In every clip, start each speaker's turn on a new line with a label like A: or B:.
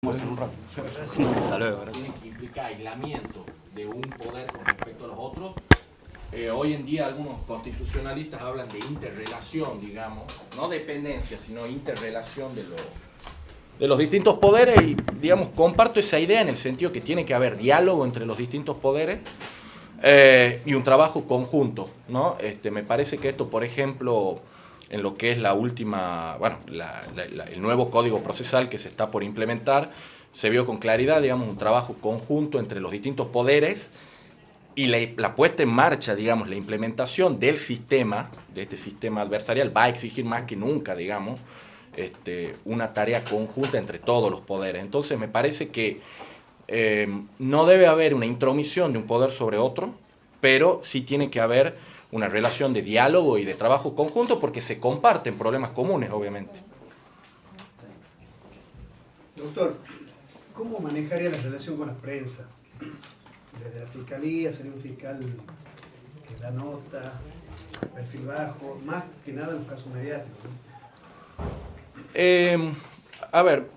A: En un rato.
B: Hasta luego.
C: Tiene que implicar aislamiento de un poder con respecto a los otros. Hoy en día algunos constitucionalistas hablan de interrelación, digamos, no dependencia, sino interrelación de los distintos poderes y, digamos, comparto esa idea en el sentido que tiene que haber diálogo entre los distintos poderes y un trabajo conjunto, ¿no? Me parece que esto, por ejemplo, en lo que es la última, bueno, el nuevo código procesal que se está por implementar, se vio con claridad, digamos, un trabajo conjunto entre los distintos poderes y la puesta en marcha, digamos, la implementación del sistema, de este sistema adversarial, va a exigir más que nunca, digamos, una tarea conjunta entre todos los poderes. Entonces me parece que no debe haber una intromisión de un poder sobre otro, pero sí tiene que haber una relación de diálogo y de trabajo conjunto porque se comparten problemas comunes, obviamente.
D: Doctor, ¿cómo manejaría la relación con la prensa? Desde la fiscalía, sería un fiscal que da nota, perfil bajo, más que nada en los casos mediáticos, ¿no?
C: A ver,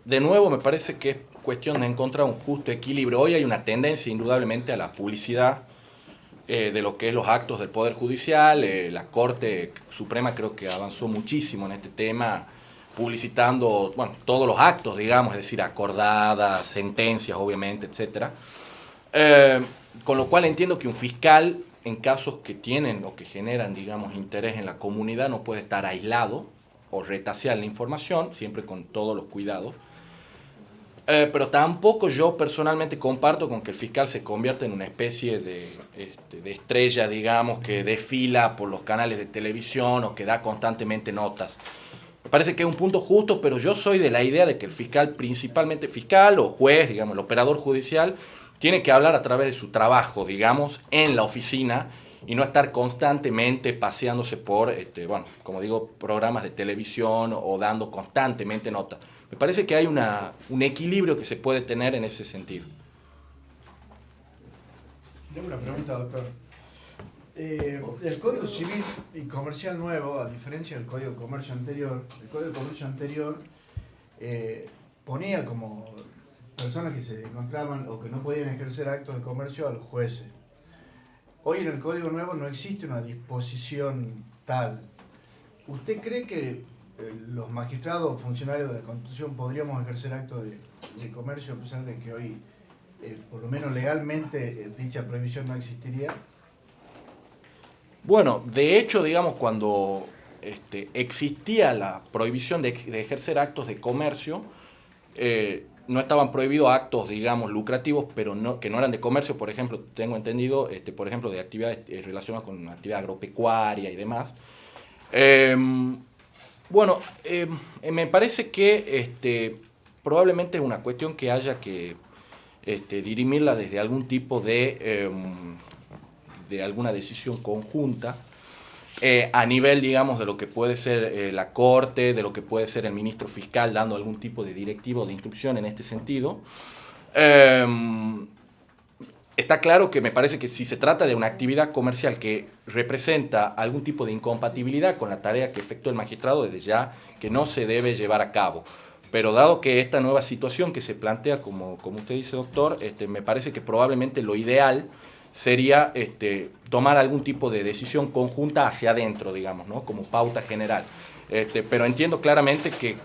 C: de nuevo me parece que es cuestión de encontrar un justo equilibrio. Hoy hay una tendencia indudablemente a la publicidad de lo que es los actos del Poder Judicial. La Corte Suprema creo que avanzó muchísimo en este tema, publicitando, bueno, todos los actos, digamos, es decir, acordadas, sentencias, obviamente, etcétera. Con lo cual entiendo que un fiscal, en casos que tienen o que generan, digamos, interés en la comunidad, no puede estar aislado o retasear la información, siempre con todos los cuidados. Pero tampoco yo personalmente comparto con que el fiscal se convierta en una especie de estrella, digamos, que desfila por los canales de televisión o que da constantemente notas. Me parece que es un punto justo, pero yo soy de la idea de que el fiscal, principalmente fiscal o juez, digamos, el operador judicial, tiene que hablar a través de su trabajo, digamos, en la oficina y no estar constantemente paseándose por, bueno, como digo, programas de televisión o dando constantemente notas. Me parece que hay un equilibrio que se puede tener en ese sentido.
D: Tengo una pregunta, doctor. El Código Civil y Comercial nuevo, a diferencia del Código de Comercio anterior, el Código de Comercio anterior ponía como personas que se encontraban o que no podían ejercer actos de comercio a los jueces. Hoy en el Código nuevo no existe una disposición tal. ¿Usted cree que los magistrados o funcionarios de la Constitución podríamos ejercer actos de comercio a pesar de que hoy, por lo menos legalmente, dicha prohibición no existiría?
C: Bueno, de hecho, digamos, cuando existía la prohibición de ejercer actos de comercio, no estaban prohibidos actos, digamos, lucrativos, pero que no eran de comercio, por ejemplo, tengo entendido, por ejemplo, de actividades relacionadas con una actividad agropecuaria y demás. Bueno, me parece que probablemente es una cuestión que haya que dirimirla desde algún tipo de alguna decisión conjunta a nivel, digamos, de lo que puede ser la Corte, de lo que puede ser el ministro fiscal dando algún tipo de directivo de instrucción en este sentido. Está claro que me parece que si se trata de una actividad comercial que representa algún tipo de incompatibilidad con la tarea que efectúa el magistrado, desde ya que no se debe llevar a cabo. Pero dado que esta nueva situación que se plantea, como usted dice, doctor, me parece que probablemente lo ideal sería tomar algún tipo de decisión conjunta hacia adentro, digamos, ¿no? Como pauta general. Pero entiendo claramente que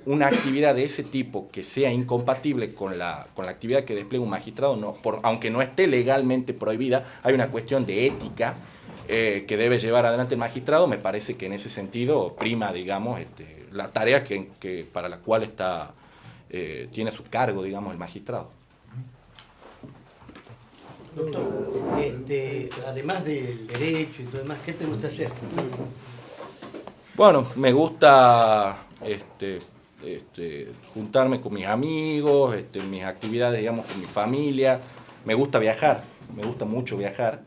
C: una actividad de ese tipo que sea incompatible con la actividad que despliega un magistrado, aunque no esté legalmente prohibida, hay una cuestión de ética que debe llevar adelante el magistrado. Me parece que en ese sentido prima, digamos, la tarea que para la cual tiene a su cargo, digamos, el magistrado.
A: Doctor, además del derecho y todo demás, ¿qué te gusta hacer?
C: Bueno, me gusta juntarme con mis amigos, mis actividades, digamos, con mi familia. Me gusta viajar, me gusta mucho viajar.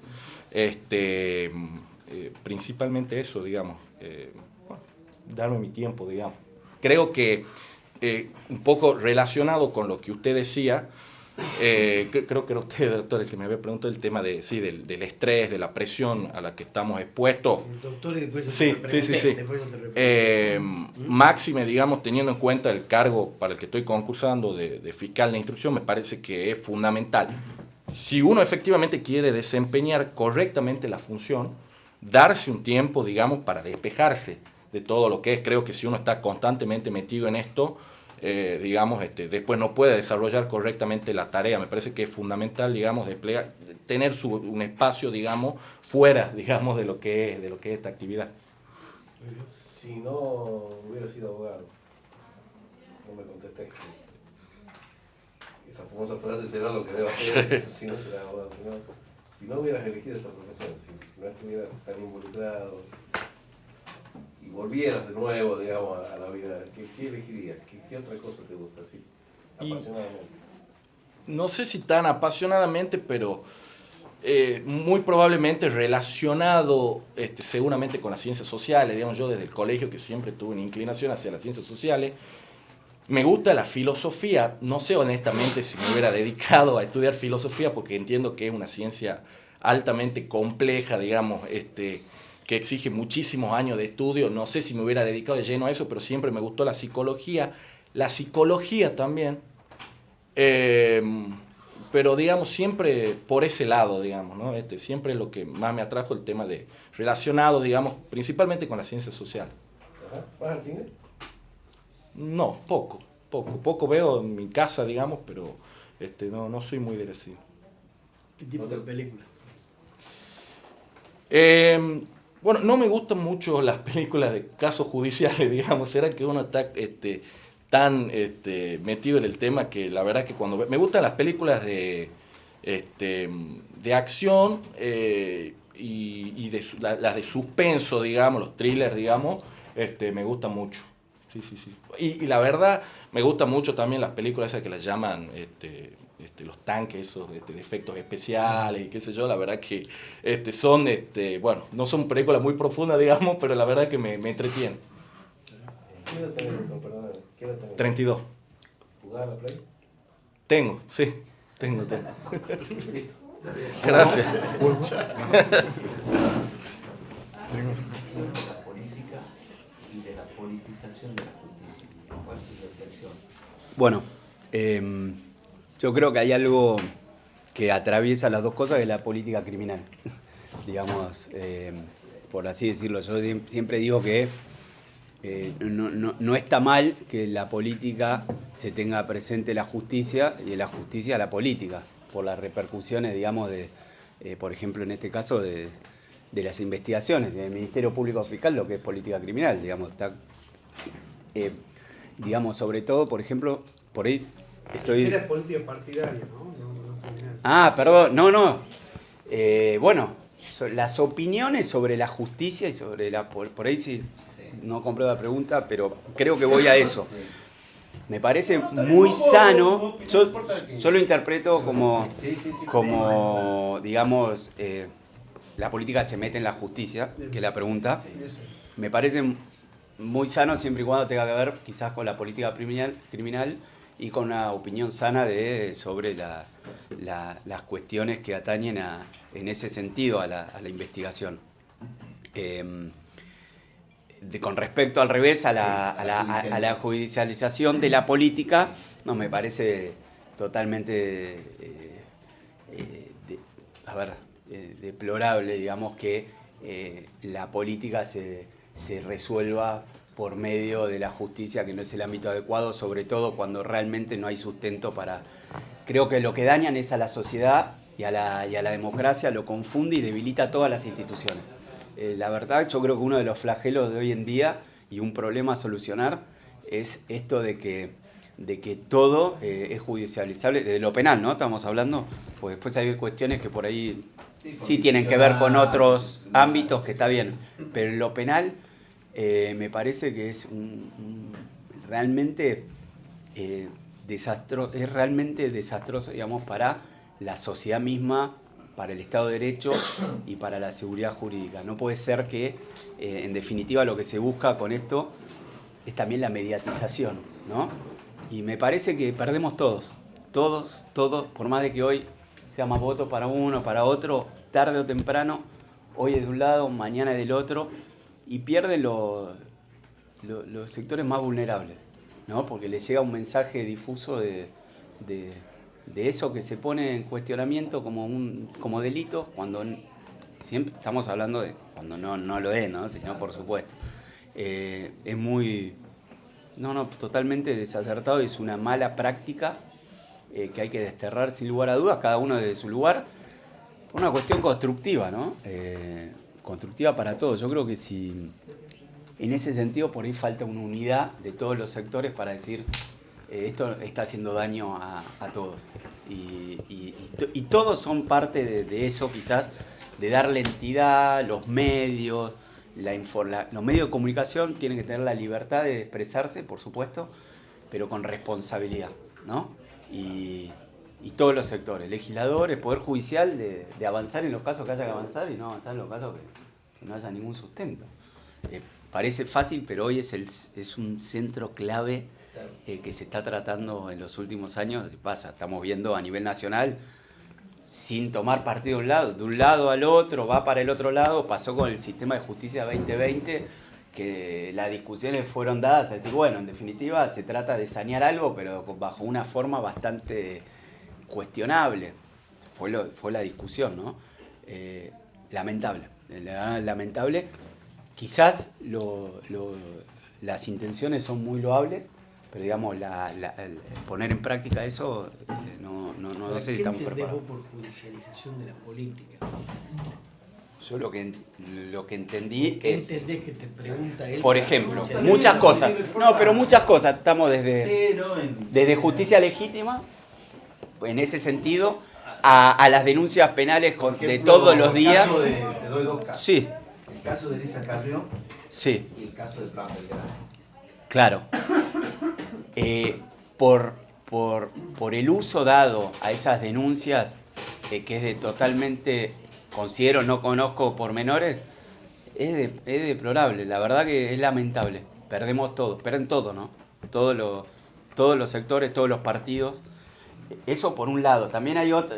C: Principalmente eso, digamos, bueno, darme mi tiempo, digamos. Creo que un poco relacionado con lo que usted decía, Creo que era usted, doctor, el que me había preguntado el tema de, sí, del estrés, de la presión a la que estamos expuestos.
A: El doctor, y después yo
C: Sí,
A: te pregunté,
C: sí.
A: después yo te pregunté.
C: Máxime, digamos, teniendo en cuenta el cargo para el que estoy concursando de fiscal de instrucción, me parece que es fundamental. Si uno efectivamente quiere desempeñar correctamente la función, darse un tiempo, digamos, para despejarse de todo lo que es. Creo que si uno está constantemente metido en esto, digamos, después no puede desarrollar correctamente la tarea. Me parece que es fundamental, digamos, tener un espacio, digamos, fuera, digamos, de lo que es esta actividad.
B: Si no hubiera sido abogado, no me contesté. Esa famosa frase será lo que debo hacer, si no será abogado. Si no hubieras elegido esta profesión, si no estuvieras tan involucrado y volvieras de nuevo, digamos, a la vida, ¿qué elegirías? ¿Qué otra cosa te gusta así, apasionadamente?
C: No sé si tan apasionadamente, pero muy probablemente relacionado seguramente con las ciencias sociales. Digamos, yo desde el colegio que siempre tuve una inclinación hacia las ciencias sociales. Me gusta la filosofía, no sé honestamente si me hubiera dedicado a estudiar filosofía porque entiendo que es una ciencia altamente compleja, digamos, que exige muchísimos años de estudio. No sé si me hubiera dedicado de lleno a eso, pero siempre me gustó la psicología también. Pero digamos, siempre por ese lado, digamos, ¿no? Siempre es lo que más me atrajo, el tema de relacionado, digamos, principalmente con la ciencia social.
B: Ajá. ¿Vas al cine?
C: No, poco veo en mi casa, digamos, pero no soy muy del cine.
A: ¿Qué tipo de película?
C: Bueno, no me gustan mucho las películas de casos judiciales, digamos. Será que uno está tan metido en el tema que la verdad que cuando me gustan las películas de acción y las de suspenso, digamos, los thrillers, digamos, me gustan mucho. Sí. Y la verdad, me gustan mucho también las películas esas que las llaman los tanques, esos de efectos especiales y qué sé yo. La verdad que son, bueno, no son películas muy profundas, digamos, pero la verdad que me entretienen.
B: ¿Qué edad tenés, doctor? Perdóname. ¿Qué edad tenés?
C: 32.
B: ¿Jugás a la Play?
C: Tengo.
B: Listo.
C: Gracias.
E: Y de la politización de la justicia. ¿Cuál es tu reflexión?
F: Bueno, yo creo que hay algo que atraviesa las dos cosas, que es la política criminal. Digamos, por así decirlo, yo siempre digo que no está mal que en la política se tenga presente la justicia y en la justicia la política, por las repercusiones, digamos, por ejemplo, en este caso, de las investigaciones del Ministerio Público Fiscal, lo que es política criminal, digamos, está, digamos, sobre todo, por ejemplo, por ahí estoy...
G: Era política partidaria, ¿no? No criminal.
F: Ah, perdón, no. Bueno, las opiniones sobre la justicia y sobre la... Por ahí sí, no compro la pregunta, pero creo que voy a eso. Me parece muy sano, yo lo interpreto como digamos, la política se mete en la justicia, que es la pregunta. Me parece muy sano siempre y cuando tenga que ver quizás con la política criminal y con una opinión sana sobre las cuestiones que atañen en ese sentido a la investigación. Con respecto al revés a la judicialización de la política, no me parece totalmente deplorable, digamos, que la política se resuelva por medio de la justicia, que no es el ámbito adecuado, sobre todo cuando realmente no hay sustento para... Creo que lo que dañan es a la sociedad y a la democracia, lo confunde y debilita todas las instituciones. La verdad, yo creo que uno de los flagelos de hoy en día y un problema a solucionar es esto de que todo es judicializable, de lo penal, ¿no? Estamos hablando, pues después hay cuestiones que por ahí sí tienen que ver con otros ámbitos, que está bien, pero en lo penal me parece que es realmente desastroso, digamos, para la sociedad misma, para el Estado de Derecho y para la seguridad jurídica. No puede ser que, en definitiva, lo que se busca con esto es también la mediatización, ¿no? Y me parece que perdemos todos. todos, por más de que hoy sea más votos para uno, para otro, tarde o temprano, hoy es de un lado, mañana es del otro, y pierden los sectores más vulnerables, ¿no? Porque les llega un mensaje difuso de eso que se pone en cuestionamiento como delito, cuando siempre estamos hablando de cuando no lo es, ¿no? Sino por supuesto. Es muy... totalmente desacertado y es una mala práctica que hay que desterrar sin lugar a dudas, cada uno desde su lugar, por una cuestión constructiva, ¿no? Constructiva para todos. Yo creo que si en ese sentido por ahí falta una unidad de todos los sectores para decir esto está haciendo daño a todos. Y todos son parte de eso quizás, de darle entidad, los medios, los medios de comunicación tienen que tener la libertad de expresarse, por supuesto, pero con responsabilidad, ¿no? Y todos los sectores, legisladores, Poder Judicial, de avanzar en los casos que haya que avanzar y no avanzar en los casos que no haya ningún sustento. Parece fácil, pero hoy es un centro clave que se está tratando en los últimos años. Estamos viendo a nivel nacional, sin tomar partido de un lado al otro, va para el otro lado, pasó con el sistema de justicia 2020, que las discusiones fueron dadas a decir, bueno, en definitiva se trata de sanear algo, pero bajo una forma bastante cuestionable. Fue la discusión, ¿no? Lamentable. Quizás las intenciones son muy loables, pero digamos, poner en práctica eso, no sé si estamos preparados.
A: ¿Qué entendés vos por judicialización de la política?
F: Yo lo que entendí
A: ¿Qué
F: es...
A: entendés que te pregunta él?
F: Por ejemplo, muchas cosas. No, pero muchas cosas. Estamos desde justicia legítima, en ese sentido, a las denuncias penales de todos los días.
E: Te doy dos casos.
F: Sí,
E: El caso de César Carrión
F: sí,
E: y el caso de Plan Belgrano.
F: claro. Por el uso dado a esas denuncias, que es de totalmente, considero, no conozco pormenores, es deplorable. La verdad que es lamentable. Perdemos todo, pierden todo, ¿no? Todos los sectores, todos los partidos. Eso por un lado. También hay otro,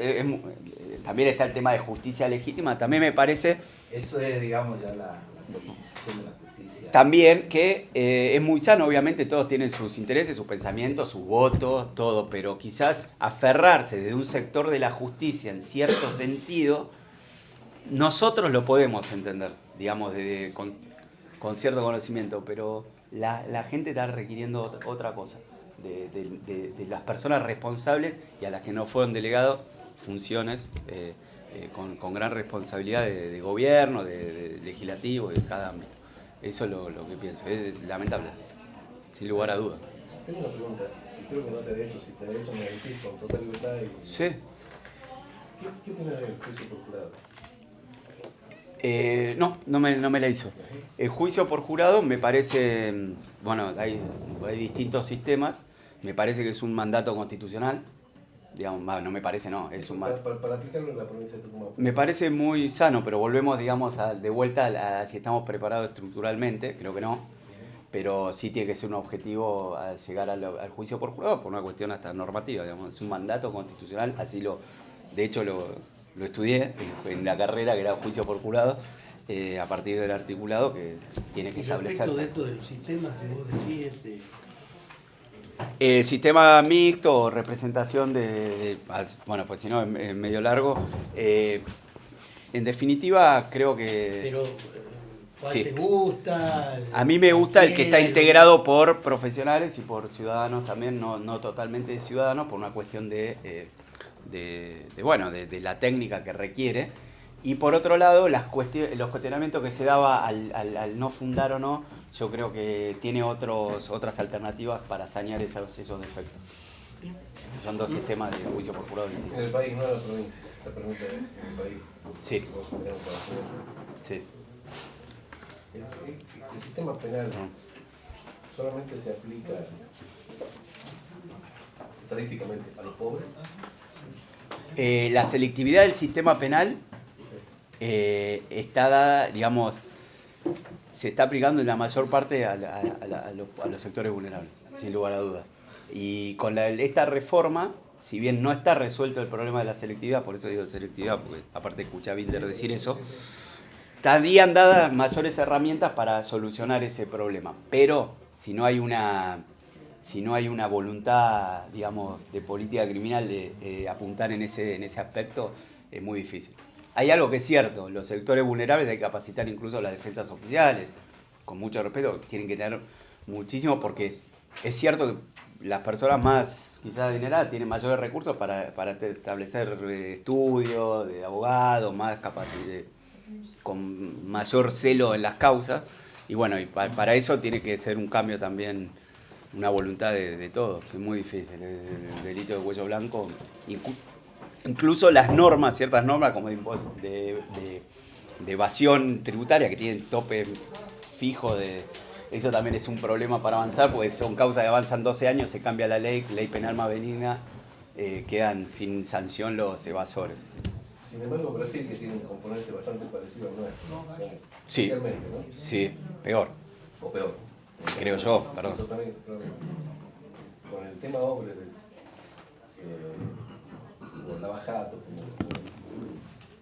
F: también está el tema de justicia legítima. También me parece...
E: Eso es, digamos, ya la politización de la justicia.
F: También que es muy sano, obviamente todos tienen sus intereses, sus pensamientos, sus votos, todo, pero quizás aferrarse desde un sector de la justicia en cierto sentido, nosotros lo podemos entender, digamos, con cierto conocimiento, pero la gente está requiriendo otra cosa, de las personas responsables y a las que no fueron delegados funciones con gran responsabilidad de gobierno, de legislativo, de cada ámbito. Eso es lo que pienso, es lamentable, sin lugar a dudas.
B: Tengo una pregunta, y creo que no te he hecho, si te he hecho me decís con total libertad.
F: Sí.
B: ¿Qué opinas del juicio por jurado?
F: No me la hizo. El juicio por jurado me parece, bueno, hay distintos sistemas, me parece que es un mandato constitucional, digamos, no me parece, no, es un mandato.
B: Para aplicarlo en la provincia de Tucumán.
F: Me parece muy sano, pero volvemos, digamos, de vuelta a si estamos preparados estructuralmente, creo que no, pero sí tiene que ser un objetivo al llegar al juicio por jurado, por una cuestión hasta normativa, digamos, es un mandato constitucional, de hecho lo estudié en la carrera, que era juicio por jurado, a partir del articulado que tiene que establecerse.
A: Respecto de esto de los sistemas que vos decís,
F: Sistema mixto o representación bueno, pues si no es medio largo. En definitiva, creo que...
A: Pero, ¿cuál
F: sí.
A: te gusta?
F: A mí me gusta el que está integrado por profesionales y por ciudadanos también, no totalmente de ciudadanos, por una cuestión de la técnica que requiere. Y por otro lado, los cuestionamientos que se daba al no fundar o no, yo creo que tiene otras alternativas para sanear esos defectos. Son dos sistemas de juicio por jurado distintos.
B: En el país, no en la provincia. La pregunta es en el país.
F: Sí.
B: Sí. El sistema penal solamente se aplica estadísticamente a los pobres.
F: La selectividad del sistema penal está dada, digamos, se está aplicando en la mayor parte a los sectores vulnerables, sin lugar a dudas. Y con esta reforma si bien no está resuelto el problema de la selectividad, por eso digo selectividad, porque aparte escuché a Binder decir eso, estarían dadas mayores herramientas para solucionar ese problema. Pero si no hay una voluntad, digamos, de política criminal de apuntar en ese aspecto, es muy difícil. Hay algo que es cierto, los sectores vulnerables hay que capacitar incluso a las defensas oficiales, con mucho respeto, tienen que tener muchísimo, porque es cierto que las personas más quizás adineradas tienen mayores recursos para establecer estudios de abogados, más con mayor celo en las causas, y bueno, y para eso tiene que ser un cambio también, una voluntad de todos, que es muy difícil. El delito de cuello blanco, incluso las normas, ciertas normas como de evasión tributaria que tienen tope fijo, eso también es un problema para avanzar, porque son causas que avanzan 12 años, se cambia la ley penal más benigna, quedan sin sanción los evasores.
B: Sin embargo, Brasil, que tiene un componente bastante parecido al nuestro,
F: Sí,
B: ¿no?
F: sí, peor,
B: O peor.
F: creo yo, perdón.
B: Yo también, con el tema doble o la bajada,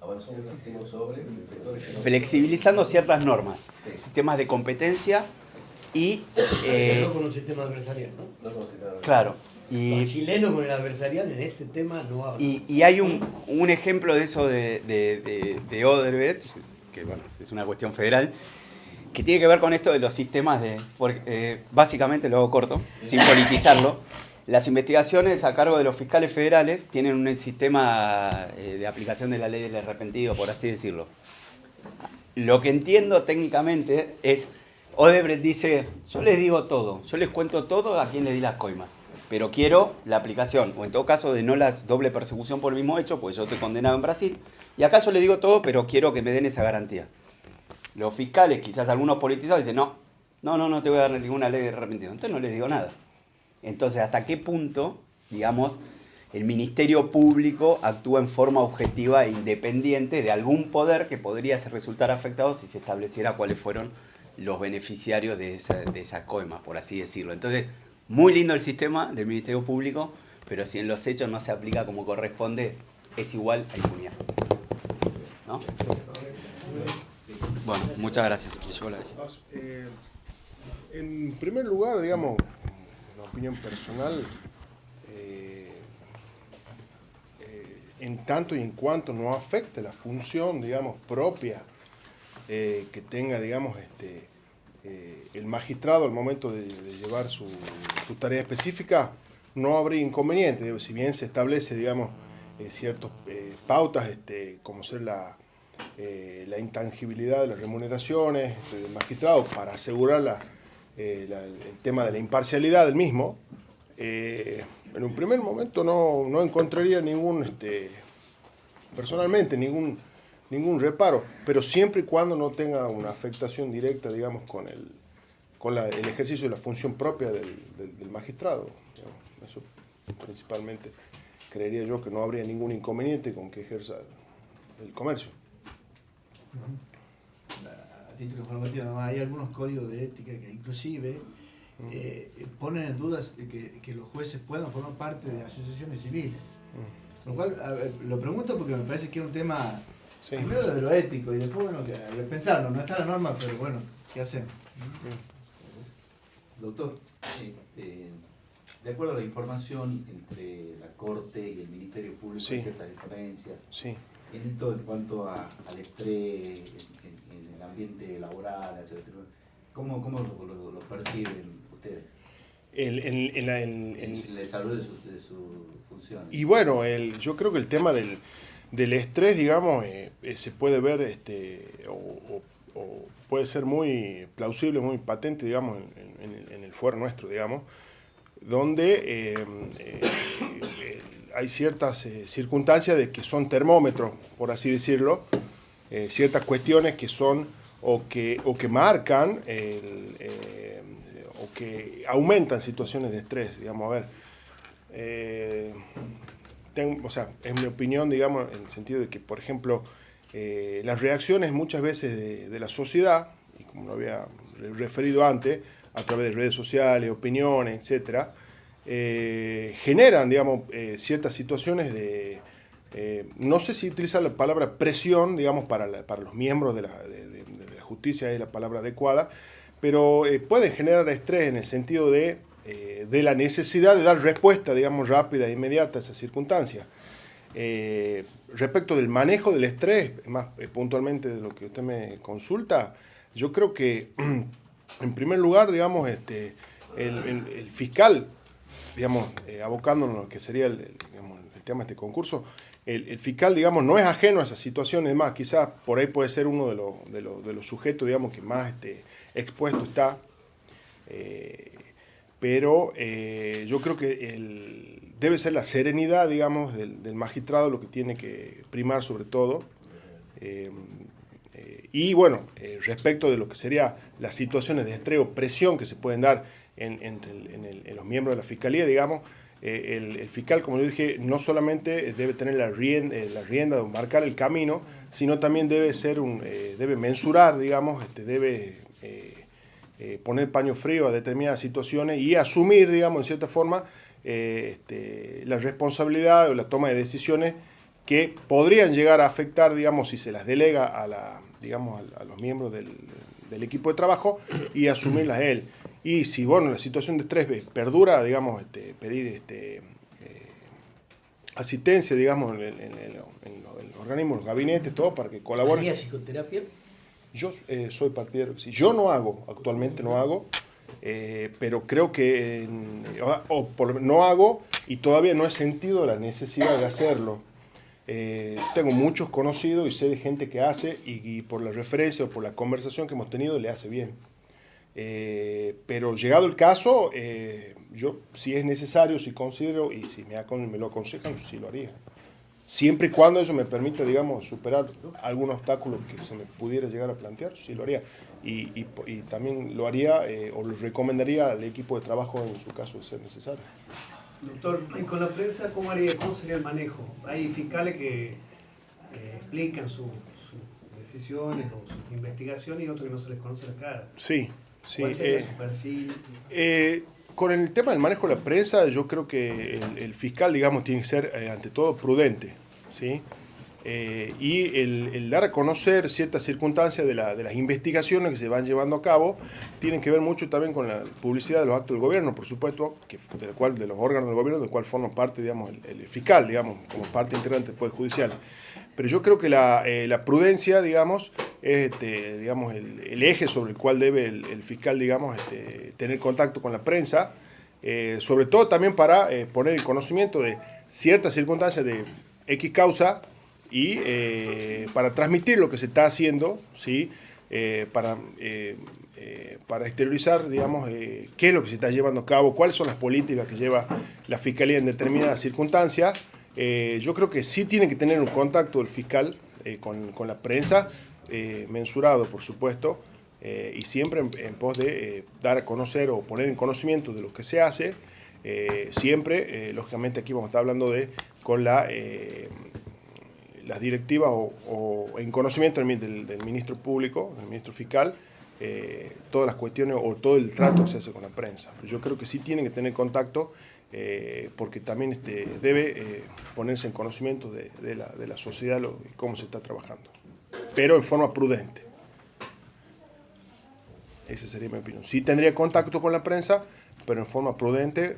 B: avanzó muchísimo sobre sectores que no...
F: Flexibilizando ciertas normas, sistemas de competencia y...
A: no con un sistema adversarial, ¿no?
B: No conocía nada.
F: claro.
A: Los chilenos con el adversarial en este tema no hablan.
F: Y hay un ejemplo de eso de Odebrecht, que bueno, es una cuestión federal, que tiene que ver con esto de los sistemas básicamente lo hago corto, sin politizarlo. Las investigaciones a cargo de los fiscales federales tienen un sistema de aplicación de la ley del arrepentido, por así decirlo. Lo que entiendo técnicamente es, Odebrecht dice, yo les digo todo, yo les cuento todo a quien le di las coimas, pero quiero la aplicación, o en todo caso de no la doble persecución por el mismo hecho, porque yo estoy condenado en Brasil, y acá yo les digo todo, pero quiero que me den esa garantía. Los fiscales, quizás algunos politizados, dicen, no te voy a dar ninguna ley de arrepentido, entonces no les digo nada. Entonces, ¿hasta qué punto, digamos, el Ministerio Público actúa en forma objetiva e independiente de algún poder que podría resultar afectado si se estableciera cuáles fueron los beneficiarios de esa coima, por así decirlo? Entonces, muy lindo el sistema del Ministerio Público, pero si en los hechos no se aplica como corresponde, es igual a impunidad. ¿No? Bueno, muchas gracias.
H: En primer lugar, digamos, una opinión personal, en tanto y en cuanto no afecte la función, digamos, propia que tenga, digamos, el magistrado al momento de llevar su tarea específica, no habría inconveniente. Si bien se establece, digamos, ciertas pautas, como ser la intangibilidad de las remuneraciones del magistrado para asegurar el tema de la imparcialidad del mismo, en un primer momento no encontraría personalmente ningún reparo, pero siempre y cuando no tenga una afectación directa, digamos, con el ejercicio de la función propia del magistrado. Digamos. Eso principalmente creería yo que no habría ningún inconveniente con que ejerza el comercio.
D: A título informativo, ¿no? Hay algunos códigos de ética que inclusive ponen en duda que los jueces puedan formar parte de asociaciones civiles. Lo cual, lo pregunto porque me parece que es un tema, primero de lo ético y después, bueno, que pensarlo, no está la norma, pero bueno, ¿qué hacemos?
E: Doctor, de acuerdo a la información entre la Corte y el Ministerio Público, hay ciertas diferencias.
H: Sí.
E: En esto en cuanto al estrés, en el ambiente laboral, etc. ¿Cómo lo perciben ustedes? El desarrollo de su función.
H: Y bueno, yo creo que el tema del estrés, digamos, se puede ver o puede ser muy plausible, muy patente, digamos, en el fuero nuestro, digamos, donde hay ciertas circunstancias de que son termómetros, por así decirlo, ciertas cuestiones que son o que marcan o que aumentan situaciones de estrés, digamos. A ver, es mi opinión, digamos, en el sentido de que, por ejemplo, las reacciones muchas veces de la sociedad, y como lo había referido antes, a través de redes sociales, opiniones, etcétera, generan, digamos, ciertas situaciones de, no sé si utilizar la palabra presión, digamos, para los miembros de la justicia es la palabra adecuada, pero pueden generar estrés en el sentido de la necesidad de dar respuesta, digamos, rápida e inmediata a esas circunstancias. Respecto del manejo del estrés, más puntualmente de lo que usted me consulta, yo creo que, en primer lugar, digamos, el fiscal, digamos, abocándonos a lo que sería digamos, el tema de este concurso, el fiscal, digamos, no es ajeno a esas situaciones, es más, quizás por ahí puede ser uno de los sujetos, digamos, que más expuesto está, pero yo creo que debe ser la serenidad, digamos, del magistrado lo que tiene que primar sobre todo. Y bueno, respecto de lo que serían las situaciones de estrés o presión que se pueden dar en los miembros de la fiscalía, digamos, el fiscal, como yo dije, no solamente debe tener la rienda de marcar el camino, sino también debe mensurar, digamos, debe poner paño frío a determinadas situaciones y asumir, digamos, en cierta forma, la responsabilidad o la toma de decisiones que podrían llegar a afectar, digamos, si se las delega a los miembros del equipo de trabajo y asumirlas él. Y si, bueno, la situación de estrés perdura, digamos, pedir asistencia, digamos, en los organismos, los gabinetes, todo, para que colaboren.
A: ¿Haría psicoterapia?
H: Yo soy partidario, sí. Yo no hago, actualmente no hago, pero creo que no hago y todavía no he sentido la necesidad de hacerlo. Tengo muchos conocidos y sé de gente que hace y por la referencia o por la conversación que hemos tenido le hace bien. Pero llegado el caso, yo si es necesario, si considero y si me lo aconsejan, sí lo haría. Siempre y cuando eso me permita, digamos, superar algún obstáculo que se me pudiera llegar a plantear, sí lo haría. Y también lo haría o lo recomendaría al equipo de trabajo en su caso de ser necesario.
G: Doctor, ¿y con la prensa cómo sería el manejo? Hay fiscales que explican sus decisiones o sus investigaciones y otros que no se les conoce la cara.
H: Sí.
G: ¿Cuál sería su perfil?
H: Con el tema del manejo de la prensa, yo creo que el fiscal, digamos, tiene que ser, ante todo, prudente, ¿sí? Y el dar a conocer ciertas circunstancias de las investigaciones que se van llevando a cabo tienen que ver mucho también con la publicidad de los actos del gobierno, por supuesto, de los órganos del gobierno del cual forma parte, digamos, el fiscal, digamos, como parte integrante del Poder Judicial. Pero yo creo que la prudencia, digamos, es digamos, el eje sobre el cual debe el fiscal, digamos, tener contacto con la prensa, sobre todo también para poner en conocimiento de ciertas circunstancias de X causa y para transmitir lo que se está haciendo, ¿sí? Para exteriorizar, digamos, qué es lo que se está llevando a cabo, cuáles son las políticas que lleva la Fiscalía en determinadas circunstancias. Yo creo que sí tiene que tener un contacto el fiscal con la prensa, mensurado, por supuesto, y siempre en pos de dar a conocer o poner en conocimiento de lo que se hace. Siempre, lógicamente, aquí vamos a estar hablando con las directivas o en conocimiento del ministro público, del ministro fiscal, todas las cuestiones o todo el trato que se hace con la prensa. Yo creo que sí tienen que tener contacto porque también debe ponerse en conocimiento de la sociedad y cómo se está trabajando, pero en forma prudente. Esa sería mi opinión. Sí tendría contacto con la prensa, pero en forma prudente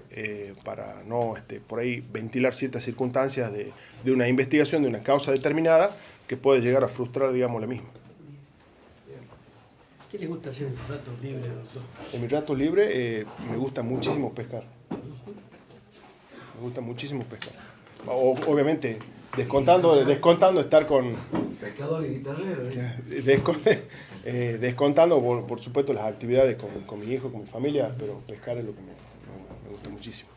H: para no por ahí ventilar ciertas circunstancias de una investigación, de una causa determinada, que puede llegar a frustrar, digamos, la misma.
A: ¿Qué le gusta hacer en sus ratos libres, doctor?
H: En mis ratos libres me gusta muchísimo pescar. Me gusta muchísimo pescar. Obviamente, descontando estar con...
A: Pescador y guitarrero.
H: Descontando, por supuesto, las actividades con mi hijo, con mi familia, pero pescar es lo que me gusta muchísimo.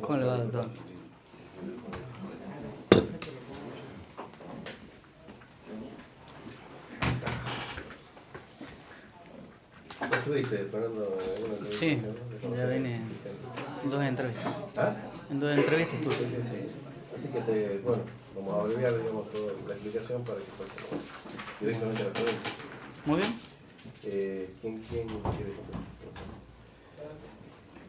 I: ¿Cómo le va, doctor?
B: ¿Estuviste, Fernando?
I: Sí, ya vine en 2 entrevistas.
B: ¿Ah?
I: En 2 entrevistas estuve.
B: Sí. Así que bueno, vamos a abreviar, digamos, toda la explicación para que pasemos directamente a la pregunta.
I: Muy bien.
B: ¿Quién quiere contestar?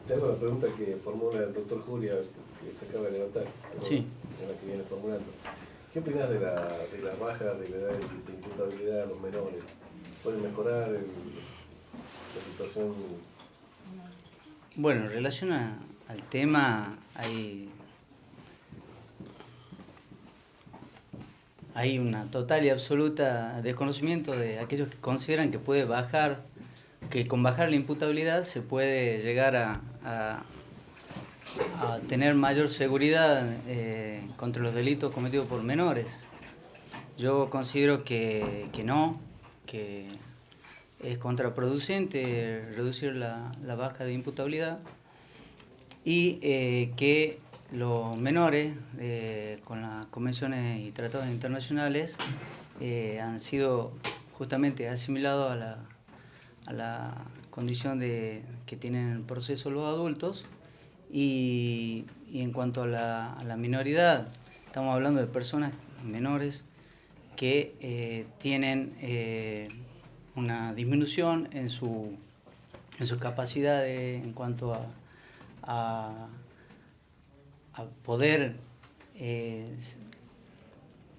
B: Te hago la pregunta que formula el doctor Julia, que se acaba de levantar, ¿no?
I: Sí.
B: En la que viene formulando. ¿Qué opinas de la baja de la edad de imputabilidad a los menores? ¿Puede mejorar la situación?
I: Bueno, en relación al tema, hay una total y absoluta desconocimiento de aquellos que consideran que puede bajar, que con bajar la imputabilidad se puede llegar a tener mayor seguridad contra los delitos cometidos por menores. Yo considero que no, que es contraproducente reducir la baja de imputabilidad y que los menores con las convenciones y tratados internacionales han sido justamente asimilados a la condición que tienen el proceso los adultos. Y en cuanto a la minoridad, estamos hablando de personas menores que tienen una disminución en sus capacidades en cuanto a poder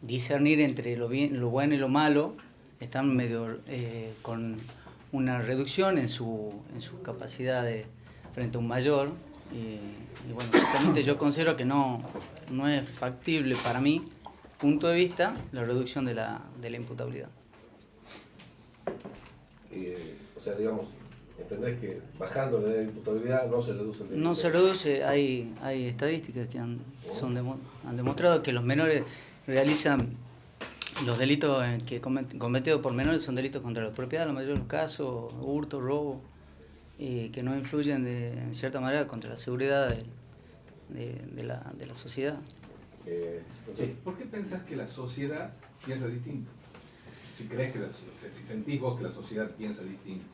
I: discernir entre lo bueno y lo malo. Están medio con una reducción en sus capacidades frente a un mayor. Y bueno, justamente yo considero que no es factible para mí, punto de vista, la reducción de la imputabilidad.
B: O sea, digamos, ¿entendés que bajando la edad de imputabilidad no se reduce el delito?
I: No se reduce, hay estadísticas que han demostrado que los menores realizan los delitos cometidos por menores son delitos contra la propiedad, en la mayoría de los casos, hurto, robo, que no influyen en cierta manera contra la seguridad de la sociedad.
C: ¿Por qué pensás que la sociedad piensa distinto? Si crees si sentís vos que la sociedad piensa distinto.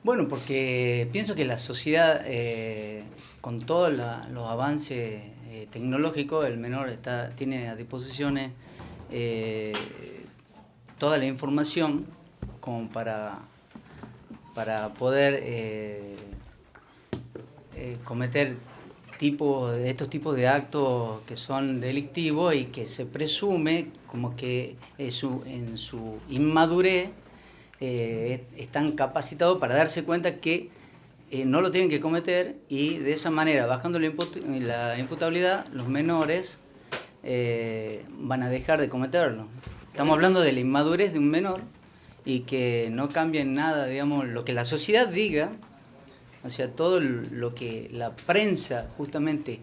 I: Bueno, porque pienso que la sociedad, con todos los avances tecnológicos, el menor tiene a disposición toda la información como para poder cometer estos tipos de actos que son delictivos y que se presume como que en su inmadurez están capacitados para darse cuenta que no lo tienen que cometer, y de esa manera, bajando la imputabilidad, los menores van a dejar de cometerlo. Estamos hablando de la inmadurez de un menor y que no cambia en nada, digamos, lo que la sociedad diga, o sea, todo lo que la prensa justamente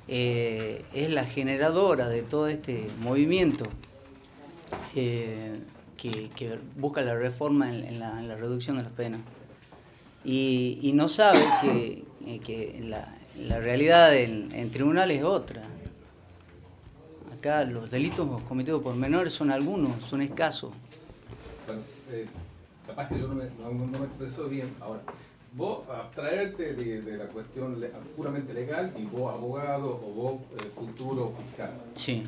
I: es la generadora de todo este movimiento que busca la reforma en la reducción de las penas. Y no sabe que la realidad en tribunal es otra. Acá los delitos cometidos por menores son algunos, son escasos.
C: Bueno, capaz que yo no me expreso bien. Ahora, vos abstraerte de la cuestión puramente legal, y vos abogado o vos futuro fiscal.
I: Sí.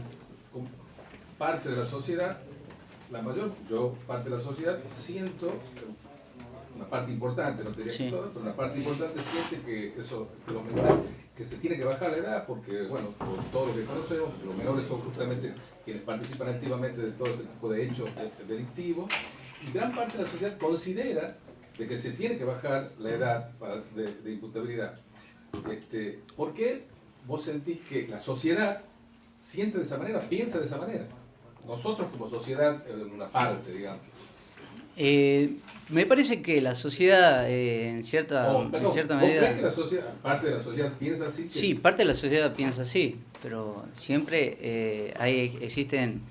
C: Como parte de la sociedad, parte de la sociedad siento, una parte importante, no te diría que todo, pero una parte importante siente que eso, que se tiene que bajar la edad, porque bueno, por todo lo que conocemos, los menores son justamente quienes participan activamente de todo este tipo de hechos delictivos, y gran parte de la sociedad considera de que se tiene que bajar la edad de imputabilidad. ¿Por qué vos sentís que la sociedad siente de esa manera, piensa de esa manera? Nosotros como sociedad, en una parte, digamos.
I: Me parece que la sociedad en cierta medida...
C: ¿Vos crees que parte de la sociedad piensa así?
I: Sí, parte de la sociedad piensa así, pero siempre existen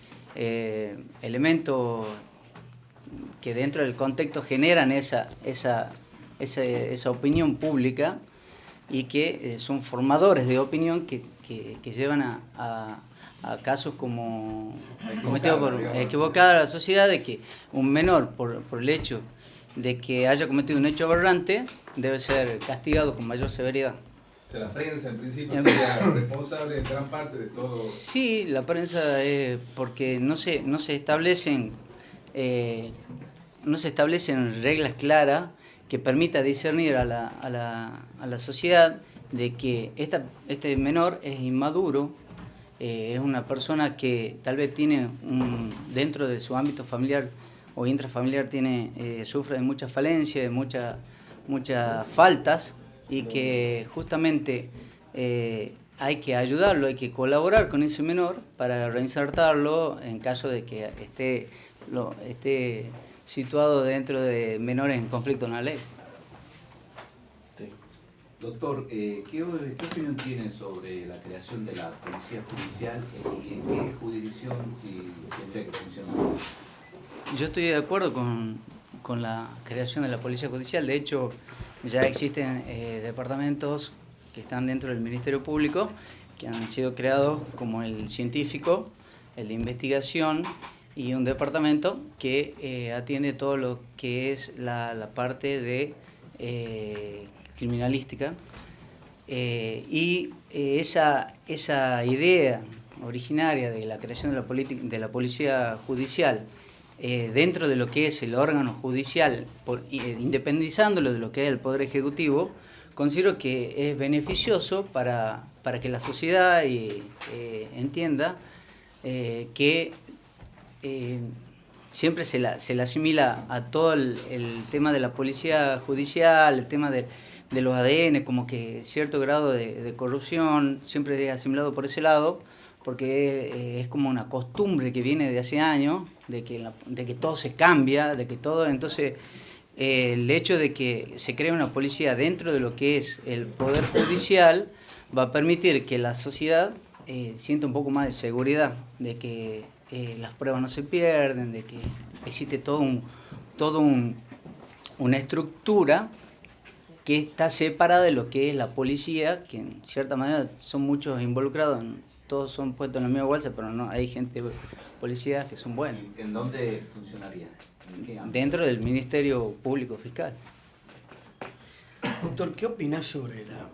I: elementos que dentro del contexto generan esa opinión pública, y que son formadores de opinión que llevan a casos como cometidos por equivocar a la sociedad, de que un menor, por el hecho de que haya cometido un hecho aberrante, debe ser castigado con mayor severidad.
C: O sea, la prensa en principio sería responsable en gran parte de todo.
I: Sí, la prensa porque no se establecen reglas claras que permita discernir a la sociedad de que este menor es inmaduro, es una persona que tal vez tiene dentro de su ámbito familiar o intrafamiliar sufre de muchas falencias, de muchas faltas, y que justamente hay que ayudarlo, hay que colaborar con ese menor para reinsertarlo en caso de que esté situado dentro de menores en conflicto con la ley.
E: Doctor, ¿qué opinión tiene sobre la creación de la policía judicial y en qué jurisdicción tendría que funcionar?
I: Yo estoy de acuerdo con la creación de la policía judicial. De hecho, ya existen departamentos que están dentro del Ministerio Público que han sido creados, como el científico, el de investigación, y un departamento que atiende todo lo que es la parte de criminalística, y esa idea originaria de la creación de la policía judicial dentro de lo que es el órgano judicial, independizándolo de lo que es el Poder Ejecutivo, considero que es beneficioso para que la sociedad entienda que siempre se la asimila a todo el tema de la policía judicial, el tema de los ADN, como que cierto grado de corrupción siempre es asimilado por ese lado, porque es como una costumbre que viene de hace años, de que todo se cambia, de que todo, entonces el hecho de que se cree una policía dentro de lo que es el Poder Judicial va a permitir que la sociedad sienta un poco más de seguridad, de que las pruebas no se pierden, de que existe una estructura que está separada de lo que es la policía, que en cierta manera son muchos involucrados, todos son puestos en la misma bolsa, pero no, hay gente, policías que son buenos.
E: ¿En dónde funcionaría? ¿En qué ámbito?
I: Dentro del Ministerio Público Fiscal.
A: Doctor, ¿qué opinás sobre la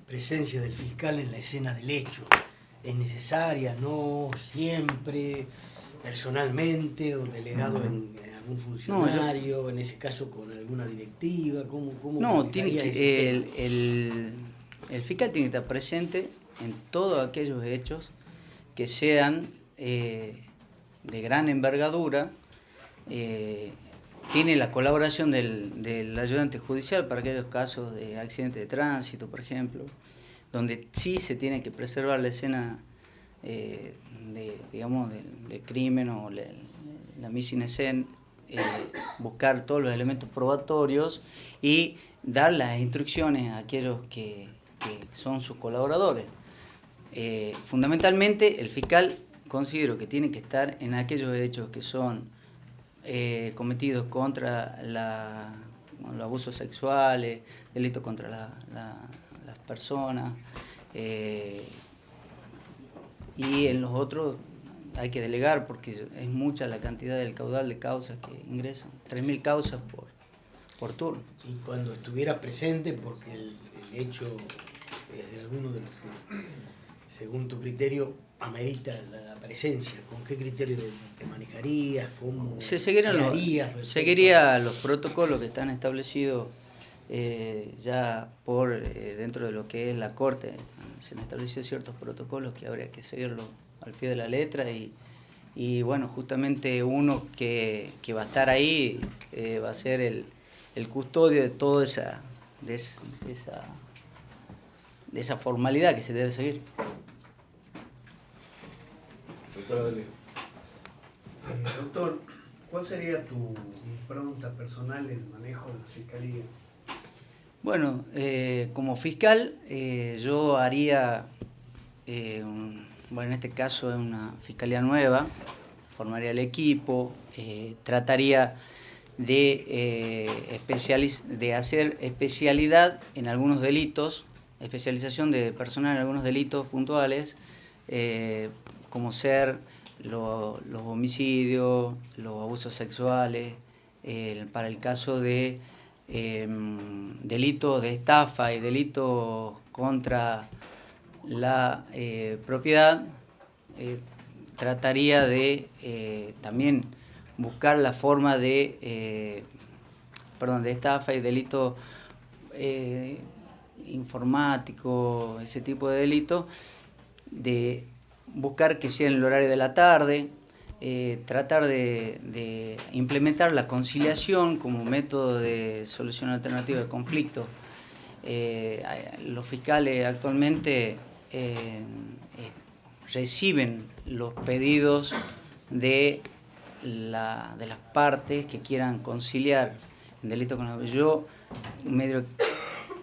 A: presencia del fiscal en la escena del hecho? ¿Es necesaria? ¿No? ¿Siempre? ¿Personalmente? ¿O delegado en algún funcionario? En ese caso, con alguna directiva. ¿Cómo
I: No, tiene
A: manejaría
I: que,
A: ese tema?
I: el fiscal tiene que estar presente en todos aquellos hechos que sean de gran envergadura. Tiene la colaboración del ayudante judicial para aquellos casos de accidente de tránsito, por ejemplo, donde sí se tiene que preservar la escena del crimen o la mise en scène, buscar todos los elementos probatorios y dar las instrucciones a aquellos que son sus colaboradores. Fundamentalmente, el fiscal considero que tiene que estar en aquellos hechos que son cometidos contra los abusos sexuales, delitos contra las personas, y en los otros hay que delegar porque es mucha la cantidad del caudal de causas que ingresan, 3.000 causas por turno.
A: Y cuando estuviera presente, porque el hecho es de alguno de los que, según tu criterio, amerita la presencia, ¿con qué criterio te manejarías? ¿Cómo
I: seguiría los protocolos que están establecidos ya dentro de lo que es la Corte? Se han establecido ciertos protocolos que habría que seguirlo al pie de la letra y bueno, justamente uno que va a estar ahí va a ser el custodio de toda esa formalidad que se debe seguir.
G: Doctor, ¿cuál sería tu impronta personal en el manejo de la Fiscalía?
I: Bueno, como fiscal yo haría, en este caso es una fiscalía nueva, formaría el equipo, trataría de hacer especialidad en algunos delitos, especialización de personal en algunos delitos puntuales, como ser los homicidios, los abusos sexuales, para el caso de delitos de estafa y delitos contra la propiedad, trataría de también buscar la forma de de estafa y delitos informáticos, ese tipo de delitos, de buscar que sea en el horario de la tarde, tratar de implementar la conciliación como método de solución alternativa de conflictos. Los fiscales actualmente reciben los pedidos de las partes que quieran conciliar en delito con la...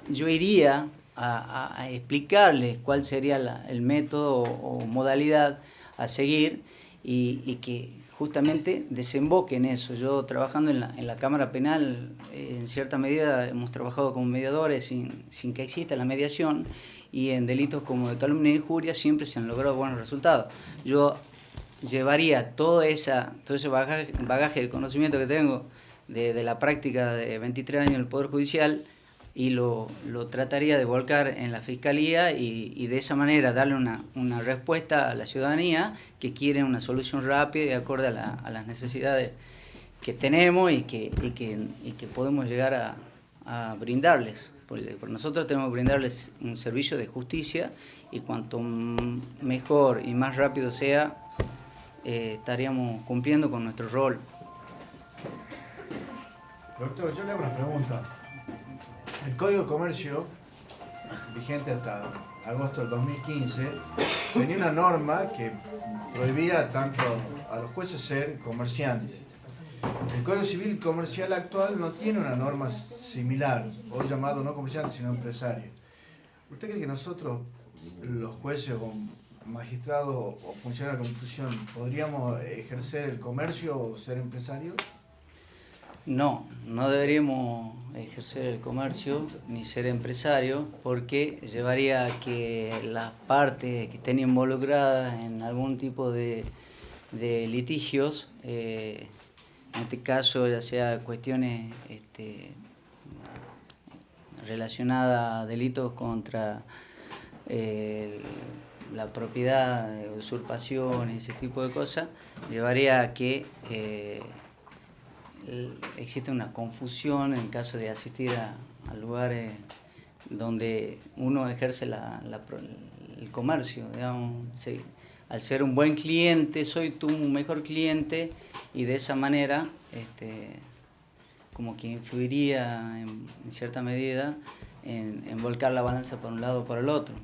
I: Yo iría a explicarles cuál sería el método o modalidad a seguir y que justamente desemboque en eso. Yo trabajando en la Cámara Penal, en cierta medida hemos trabajado como mediadores sin que exista la mediación, y en delitos como de calumnia y injuria siempre se han logrado buenos resultados. Yo llevaría todo ese bagaje de conocimiento que tengo de la práctica de 23 años en el Poder Judicial y lo trataría de volcar en la Fiscalía y de esa manera darle una respuesta a la ciudadanía que quiere una solución rápida y acorde a las necesidades que tenemos y que podemos llegar a brindarles. Porque nosotros tenemos que brindarles un servicio de justicia y cuanto mejor y más rápido sea, estaríamos cumpliendo con nuestro rol.
D: Doctor, yo le hago una pregunta. El Código de Comercio, vigente hasta agosto del 2015, tenía una norma que prohibía tanto a los jueces ser comerciantes. El Código Civil Comercial actual no tiene una norma similar, hoy llamado no comerciante sino empresario. ¿Usted cree que nosotros, los jueces o magistrados o funcionarios de la Constitución, podríamos ejercer el comercio o ser empresarios?
I: No deberíamos ejercer el comercio ni ser empresario, porque llevaría a que las partes que estén involucradas en algún tipo de litigios, en este caso ya sea cuestiones relacionadas a delitos contra la propiedad, usurpación y ese tipo de cosas, llevaría a que existe una confusión en caso de asistir a lugares donde uno ejerce el comercio, digamos. Sí. Al ser un buen cliente, soy tu mejor cliente, y de esa manera como que influiría en cierta medida en volcar la balanza por un lado o por el otro.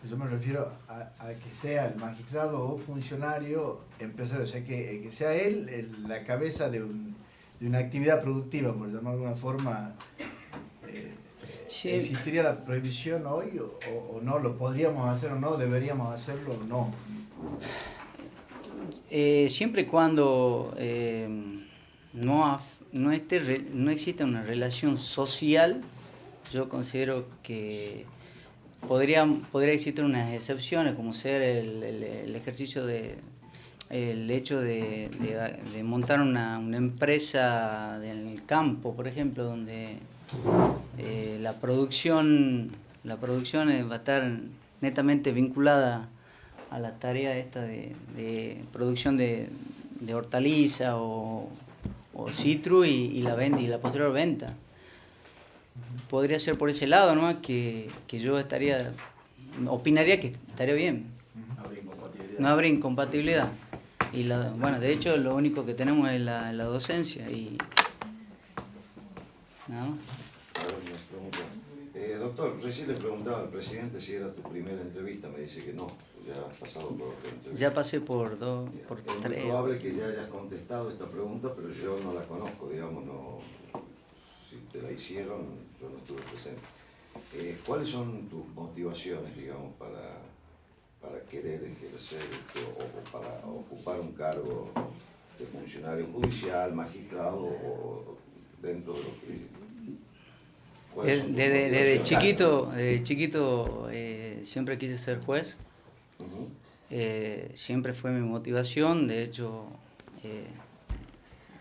D: Yo me refiero a que sea el magistrado o funcionario empresario, o sea, que sea él la cabeza de una actividad productiva, por llamarlo de alguna forma.
I: Sí.
D: ¿Existiría la prohibición hoy o no? ¿Lo podríamos hacer o no? ¿Deberíamos hacerlo o no?
I: Siempre y cuando no exista una relación social, yo considero que podría existir unas excepciones, como ser el ejercicio el hecho de montar una empresa en el campo, por ejemplo, donde la producción va a estar netamente vinculada a la tarea esta de producción de hortaliza o citrus y la posterior venta. Podría ser por ese lado, ¿no? Que yo opinaría que estaría bien. No habría incompatibilidad. Y de hecho lo único que tenemos es la docencia y nada más.
J: Doctor, recién le preguntaba al presidente si era tu primera entrevista, me dice que no, ya has pasado por otra entrevista.
I: Ya pasé por tres.
J: Es muy probable que ya hayas contestado esta pregunta, pero yo no la conozco, digamos, no, si te la hicieron, yo no estuve presente. ¿Cuáles son tus motivaciones, digamos, para querer ejercer o para ocupar un cargo de funcionario judicial, magistrado o dentro de lo que...
I: Desde chiquito siempre quise ser juez. Siempre fue mi motivación, de hecho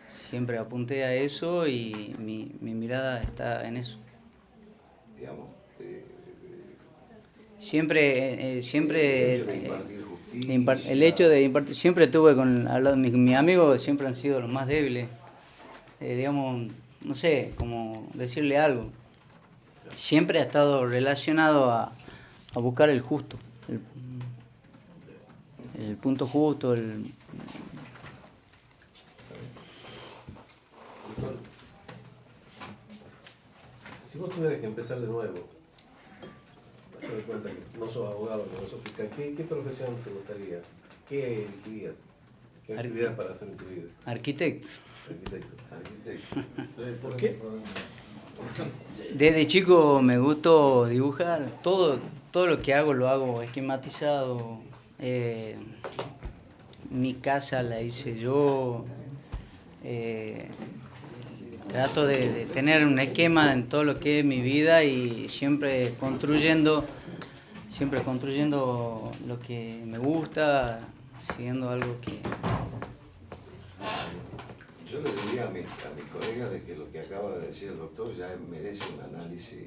I: siempre apunté a eso y mi mirada está en eso.
J: Digamos,
I: el hecho de impartir, siempre tuve al lado mis amigos siempre han sido los más débiles, digamos, no sé, como decirle algo. Siempre ha estado relacionado a buscar el justo, el punto justo,
B: Si vos tuvieras que empezar de nuevo, vas a dar cuenta que no sos abogado, que no sos fiscal, ¿qué profesión te gustaría? ¿Qué elegirías? ¿Qué actividad para hacer en tu vida?
I: Arquitecto.
B: Arquitecto.
A: ¿Por qué?
I: Desde chico me gustó dibujar, todo lo que hago lo hago esquematizado. Mi casa la hice yo. Trato de tener un esquema en todo lo que es mi vida y siempre construyendo lo que me gusta, siguiendo algo que...
J: Yo le diría a mis colegas de que lo que acaba de decir el doctor ya merece un análisis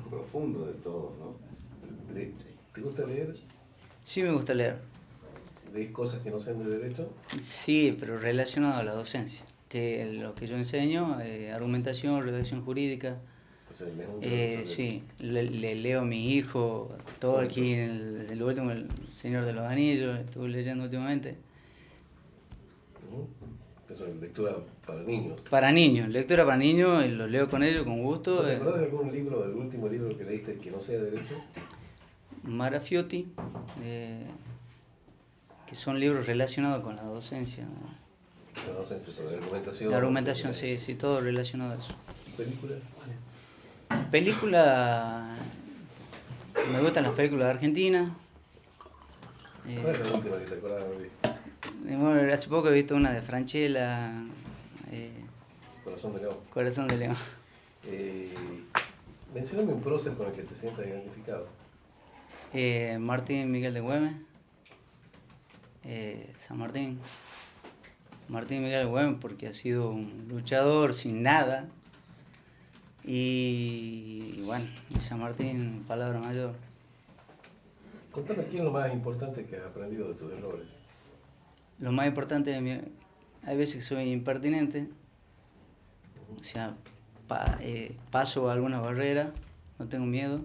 J: profundo de todo, ¿no?
B: ¿Te gusta leer?
I: Sí me gusta leer.
B: ¿Lees cosas que no sean de derecho?
I: Sí, pero relacionado a la docencia, que lo que yo enseño, argumentación, redacción jurídica.
B: O sea, lees un
I: Sí, le leo a mi hijo, todo aquí, el último, El Señor de los Anillos, estuve leyendo últimamente.
B: Eso es lectura para niños.
I: Lectura para niños, lo leo con ellos con gusto.
B: ¿Te acordás de algún libro, del último libro que leíste que no sea de derecho?
I: Marafiotti, que son libros relacionados con la docencia.
B: La docencia, sobre argumentación.
I: La argumentación, sí, todo relacionado a eso.
B: ¿Películas?
I: Película, me gustan las películas de Argentina.
B: ¿Cuál es la última que te acordás de ver?
I: Bueno, hace poco he visto una de Francella,
B: Corazón de León.
I: Corazón de León.
B: Mencióname un prócer con el que te sientas identificado.
I: Martín Miguel de Güemes, San Martín. Martín Miguel de Güemes porque ha sido un luchador sin nada. Y bueno, San Martín, palabra mayor.
B: Contame, ¿qué es lo más importante que has aprendido de tus errores?
I: Lo más importante de mí, hay veces que soy impertinente, o sea, paso alguna barrera, no tengo miedo,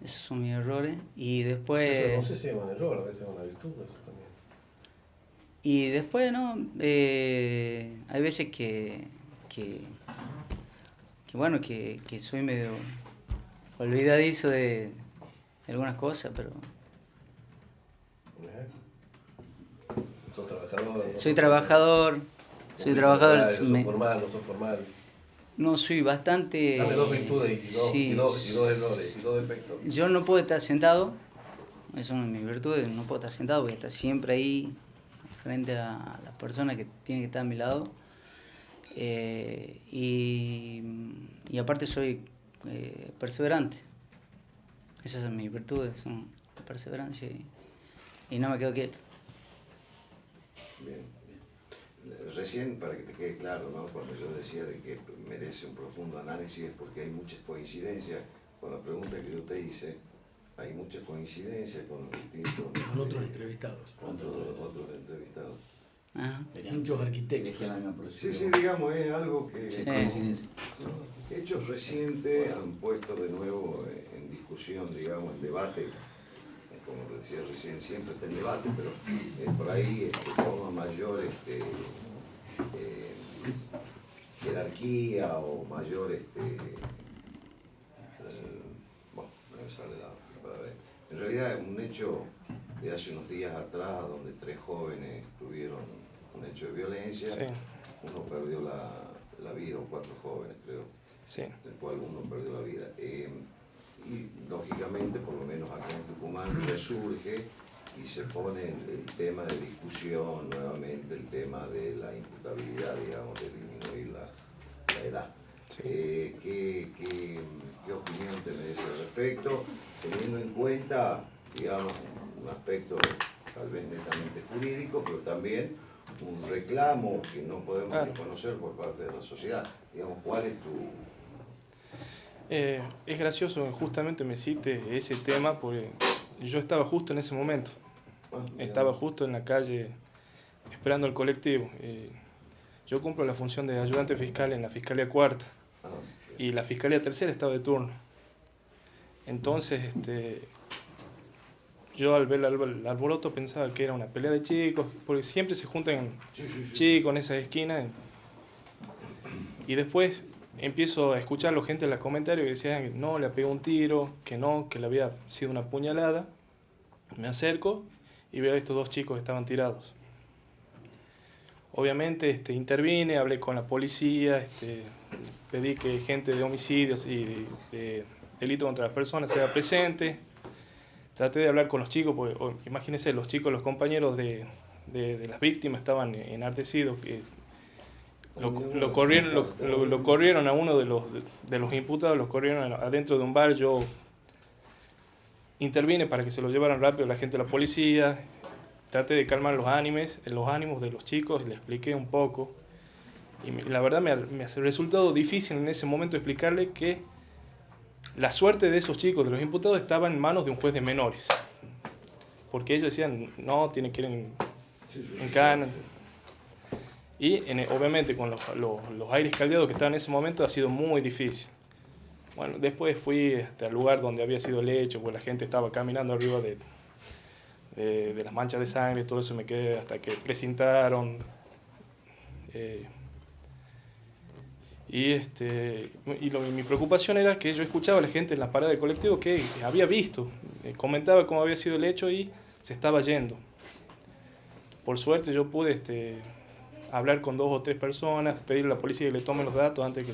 I: esos son mis errores, y después...
B: Eso no sé si es un error, a veces es una virtud, eso también.
I: Y después, ¿no? Hay veces que soy medio olvidadizo de algunas cosas, pero...
B: ¿Sos trabajador?
I: Soy trabajador.
B: ¿Sos formal, no sos formal?
I: No, soy bastante...
B: Dame dos virtudes y dos errores y dos defectos.
I: Yo no puedo estar sentado, eso es una de mis virtudes, no puedo estar sentado, voy a estar siempre ahí, frente a las personas que tienen que estar a mi lado. Y aparte soy perseverante. Esas son mis virtudes, son perseverancia y no me quedo quieto.
J: Bien. Recién, para que te quede claro, ¿no? Cuando yo decía de que merece un profundo análisis es porque hay muchas coincidencias con la pregunta que yo te hice, hay muchas coincidencias con distintos...
A: Con otros entrevistados.
J: Otros entrevistados.
I: Ajá.
A: Muchos arquitectos.
J: Sí, digamos, es algo que...
I: Sí.
J: Hechos recientes han puesto de nuevo en discusión, digamos, en debate, como decía recién, siempre está en debate, pero por ahí toma mayor jerarquía o mayor, bueno, no me sale la palabra. En realidad es un hecho de hace unos días atrás donde 3 jóvenes tuvieron un hecho de violencia, sí. Uno perdió la vida, o 4 jóvenes creo, sí. Del cual uno perdió la vida. Y lógicamente, por lo menos acá en Tucumán, resurge y se pone el tema de discusión nuevamente, el tema de la imputabilidad, digamos, de disminuir la edad. Sí. ¿Qué opinión te merece al respecto? Teniendo en cuenta, digamos, un aspecto tal vez netamente jurídico, pero también un reclamo que no podemos reconocer por parte de la sociedad. Digamos, ¿cuál es tu...?
K: Es gracioso, justamente me cite ese tema porque yo estaba justo en ese momento. Estaba justo en la calle esperando el colectivo. Yo cumplo la función de ayudante fiscal en la Fiscalía Cuarta y la Fiscalía Tercera estaba de turno. Entonces, yo al ver el alboroto pensaba que era una pelea de chicos, porque siempre se juntan chicos en esas esquinas. Y después empiezo a escuchar a la gente en los comentarios que decían que no, le pegó un tiro, que no, que le había sido una puñalada. Me acerco y veo a estos dos chicos que estaban tirados. Obviamente intervine, hablé con la policía, pedí que gente de homicidios y de delito contra las personas sea presente. Traté de hablar con los chicos, porque imagínense, los chicos, los compañeros de las víctimas estaban enardecidos. Lo corrieron a uno de los imputados, lo corrieron adentro de un bar. Yo intervine para que se lo llevaran rápido la gente de la policía. Traté de calmar los ánimos de los chicos, les expliqué un poco. Y la verdad me ha resultado difícil en ese momento explicarle que la suerte de esos chicos, de los imputados, estaba en manos de un juez de menores. Porque ellos decían, no, tienen que ir en cana. Y obviamente con los aires caldeados que estaban en ese momento ha sido muy difícil. Bueno, después fui hasta el lugar donde había sido el hecho, pues la gente estaba caminando arriba de las manchas de sangre, todo eso me quedé hasta que precintaron. Mi preocupación era que yo escuchaba a la gente en la parada del colectivo que había visto, comentaba cómo había sido el hecho y se estaba yendo. Por suerte yo pude hablar con 2 o 3 personas, pedirle a la policía que le tomen los datos antes de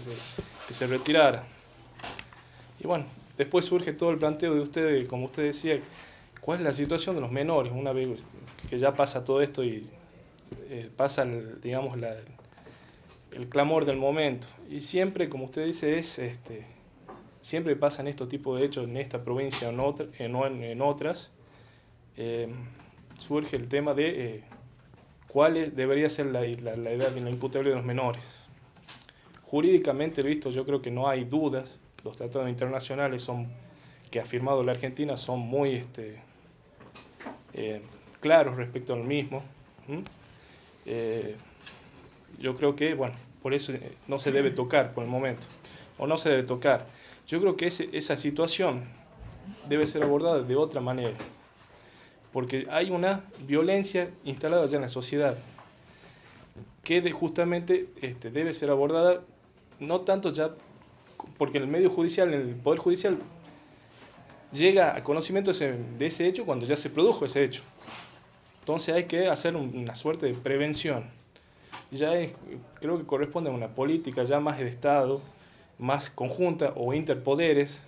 K: que se retirara. Y bueno, después surge todo el planteo de ustedes, como usted decía, ¿cuál es la situación de los menores? Una vez que ya pasa todo esto y pasa, el clamor del momento. Y siempre, como usted dice, siempre pasan estos tipos de hechos en esta provincia o en otras. Surge el tema de cuál debería ser la edad de la imputabilidad de los menores. Jurídicamente visto, yo creo que no hay dudas. Los tratados internacionales que ha firmado la Argentina son muy claros respecto al mismo. Yo creo que, bueno, por eso no se debe tocar por el momento, o no se debe tocar. Yo creo que esa situación debe ser abordada de otra manera, porque hay una violencia instalada ya en la sociedad que justamente debe ser abordada, no tanto ya, porque en el medio judicial, en el Poder Judicial, llega a conocimiento de ese hecho cuando ya se produjo ese hecho. Entonces hay que hacer una suerte de prevención. Creo que corresponde a una política ya más de Estado, más conjunta o interpoderes,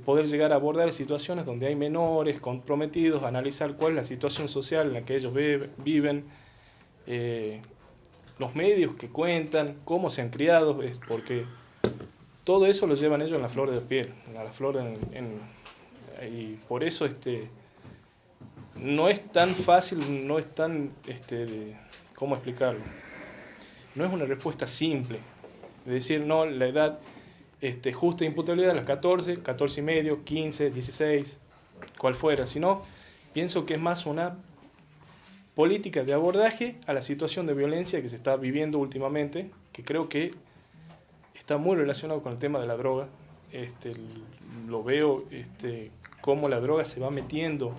K: poder llegar a abordar situaciones donde hay menores comprometidos, analizar cuál es la situación social en la que ellos viven, los medios que cuentan, cómo se han criado, porque todo eso lo llevan ellos en la flor de piel, y por eso no es tan fácil, no es tan, ¿cómo explicarlo? No es una respuesta simple, de decir, no, la edad justa de imputabilidad a las 14, 14 y medio, 15, 16, cual fuera, sino pienso que es más una política de abordaje a la situación de violencia que se está viviendo últimamente, que creo que está muy relacionado con el tema de la droga. Lo veo cómo la droga se va metiendo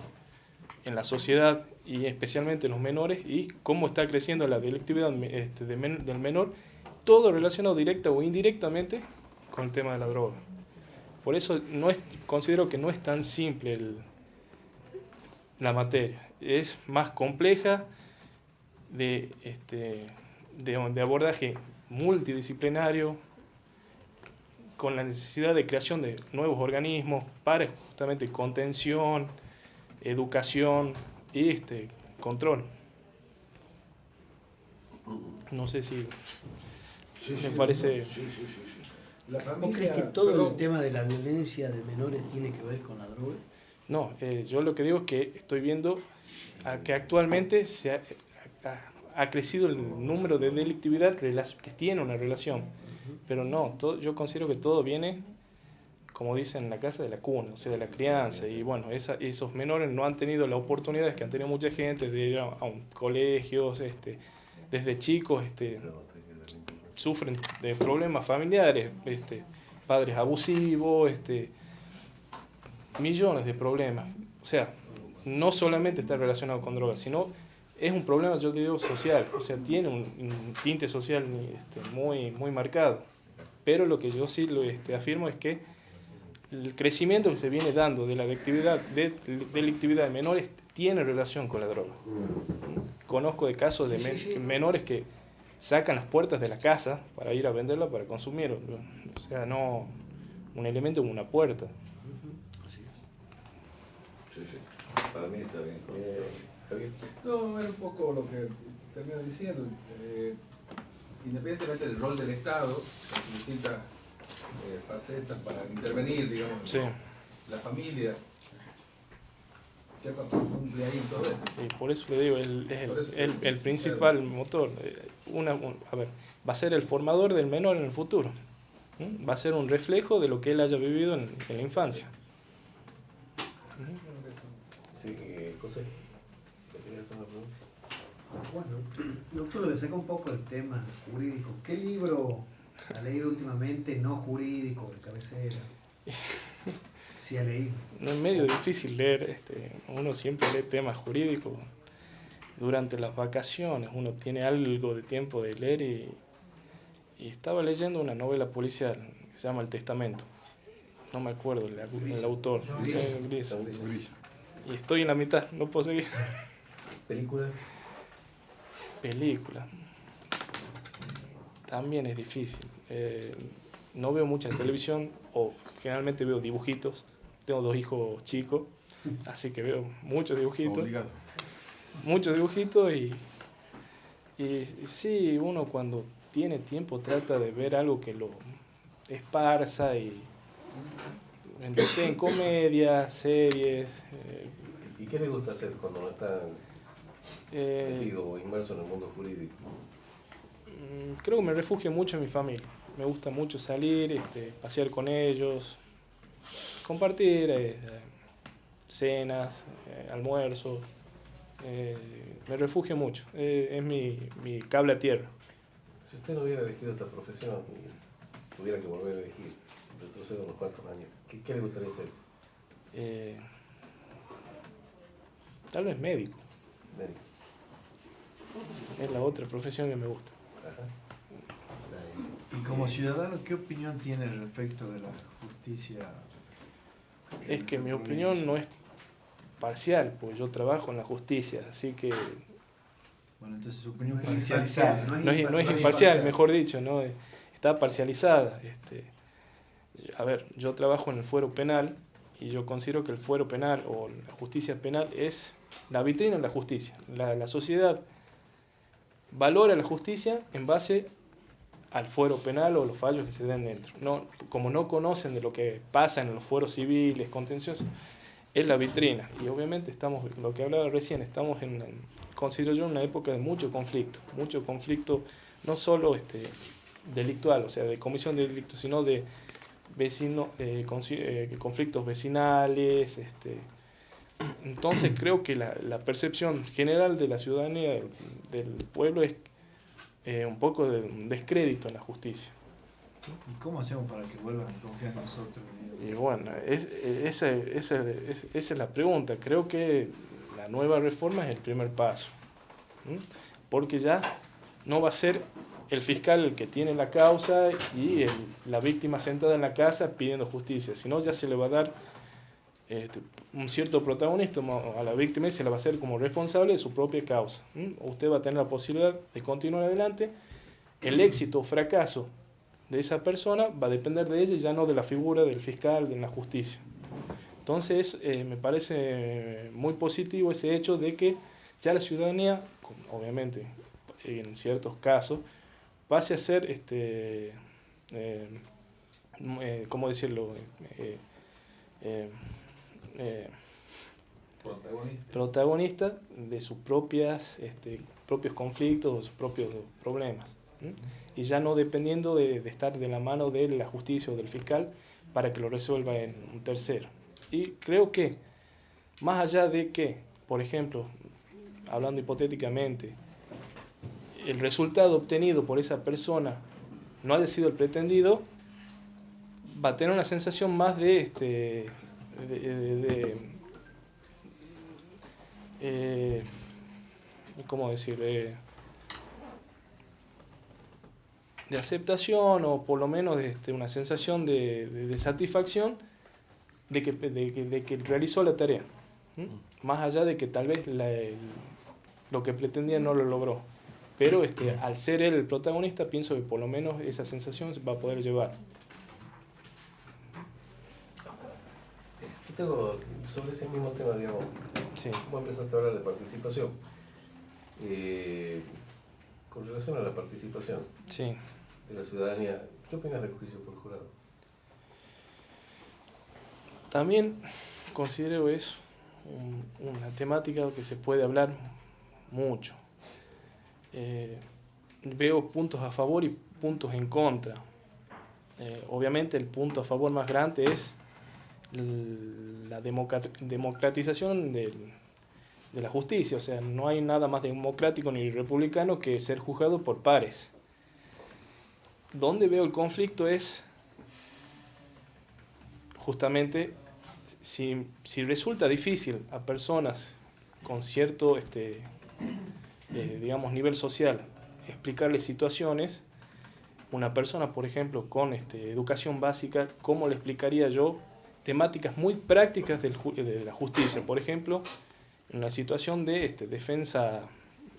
K: en la sociedad y especialmente en los menores, y cómo está creciendo la delictividad del menor, todo relacionado directa o indirectamente con el tema de la droga. Por eso considero que no es tan simple la materia, es más compleja de abordaje multidisciplinario, con la necesidad de creación de nuevos organismos para justamente contención, educación y control. No sé si me parece...
A: ¿Vos crees que todo el tema de la violencia de menores tiene que ver con la droga?
K: No, yo lo que digo es que estoy viendo que actualmente ha crecido el número de delictividad que tiene una relación, pero no, yo considero que todo viene, como dicen, en la casa de la cuna, o sea, de la crianza, y bueno, esos menores no han tenido las oportunidades que han tenido mucha gente de ir a un colegio, desde chicos sufren de problemas familiares, padres abusivos, millones de problemas. O sea, no solamente está relacionado con drogas, sino es un problema, yo te digo, social. O sea, tiene un tinte social muy, muy marcado. Pero lo que yo sí afirmo es que el crecimiento que se viene dando de la delictividad de menores tiene relación con la droga. Conozco de casos de menores que sacan las puertas de la casa para ir a venderla para consumir. O sea, no un elemento como una puerta.
J: Así es. Sí, sí. Para mí está bien. Javier.
L: No, era un poco lo que termino diciendo. Independientemente del rol del Estado, con distintas facetas para intervenir, digamos,
K: Sí.
L: la familia, ¿qué papel cumple ahí en todo esto?
K: Y por eso le digo, es el principal motor. A ver, va a ser el formador del menor en el futuro. Va a ser un reflejo de lo que él haya vivido en la infancia.
B: Sí, José, ¿qué tenías una pregunta?
G: Bueno, doctor, le saca un poco el tema jurídico. ¿Qué libro ha leído últimamente no jurídico, de cabecera? Sí ha leído.
K: No es medio difícil leer, uno siempre lee temas jurídicos. Durante las vacaciones uno tiene algo de tiempo de leer y estaba leyendo una novela policial que se llama El Testamento. No me acuerdo el autor. Gris. Y estoy en la mitad, no puedo seguir.
B: ¿Películas?
K: Película. También es difícil. No veo mucha televisión o generalmente veo dibujitos. Tengo 2 hijos chicos, así que veo muchos dibujitos.
H: Obligado.
K: Muchos dibujitos y sí, uno cuando tiene tiempo trata de ver algo que lo esparza y en comedias, series.
B: ¿Y qué le gusta hacer cuando no está metido o inmerso en el mundo jurídico?
K: Creo que me refugio mucho en mi familia. Me gusta mucho salir, pasear con ellos, compartir cenas, almuerzos. Me refugio mucho. Es mi cable a tierra.
B: Si usted no hubiera elegido esta profesión y tuviera que volver a elegir, retroceder unos cuantos años, ¿qué le gustaría ser?
K: Tal vez médico.
B: Médico.
K: Es la otra profesión que me gusta.
B: Ajá.
D: Y como ciudadano, ¿qué opinión tiene respecto de la justicia?
K: Es que mi opinión no es parcial, porque yo trabajo en la justicia, así que
D: Bueno, entonces su opinión es
G: No es
D: parcializada.
G: imparcial,
K: no es imparcial, mejor dicho, ¿no? Está parcializada. A ver, yo trabajo en el fuero penal y yo considero que el fuero penal o la justicia penal es la vitrina de la justicia. La sociedad valora la justicia en base al fuero penal o los fallos que se den dentro. Como no conocen de lo que pasa en los fueros civiles, contenciosos, es la vitrina. Y obviamente estamos, lo que hablaba recién, estamos considero yo, una época de mucho conflicto, no solo delictual, o sea, de comisión de delitos, sino de conflictos vecinales. Entonces creo que la percepción general de la ciudadanía, del pueblo, es un poco de un descrédito en la justicia.
D: ¿Y cómo hacemos para que vuelvan a confiar en nosotros?
K: Y bueno, esa es la pregunta. Creo que la nueva reforma es el primer paso, porque ya no va a ser el fiscal el que tiene la causa y la víctima sentada en la casa pidiendo justicia, sino ya se le va a dar un cierto protagonismo a la víctima y se la va a hacer como responsable de su propia causa. Usted va a tener la posibilidad de continuar adelante. El éxito o fracaso de esa persona va a depender de ella y ya no de la figura del fiscal de la justicia. Entonces, me parece muy positivo ese hecho de que ya la ciudadanía, obviamente en ciertos casos, pase a ser, ¿cómo decirlo? Protagonista de sus propios conflictos o sus propios problemas. Y ya no dependiendo de estar de la mano de la justicia o del fiscal para que lo resuelva en un tercero. Y creo que, más allá de que, por ejemplo, hablando hipotéticamente, el resultado obtenido por esa persona no haya sido el pretendido, va a tener una sensación más de ¿cómo decir? De aceptación, o por lo menos una sensación de satisfacción de que realizó la tarea. Más allá de que tal vez lo que pretendía no lo logró. Pero al ser él el protagonista, pienso que por lo menos esa sensación se va a poder llevar.
B: Yo tengo, sobre ese mismo tema, digamos,
K: sí.
B: vos empezaste a hablar de participación. Con relación a la participación
K: sí.
B: de la ciudadanía, ¿qué opinas del juicio por jurado?
K: También considero eso una temática que se puede hablar mucho. Veo puntos a favor y puntos en contra. Obviamente el punto a favor más grande es la democratización de la justicia. O sea, no hay nada más democrático ni republicano que ser juzgado por pares. Donde veo el conflicto es justamente si resulta difícil a personas con cierto digamos, nivel social explicarles situaciones. Una persona, por ejemplo, con educación básica, ¿cómo le explicaría yo temáticas muy prácticas de la justicia? Por ejemplo, en una situación de defensa,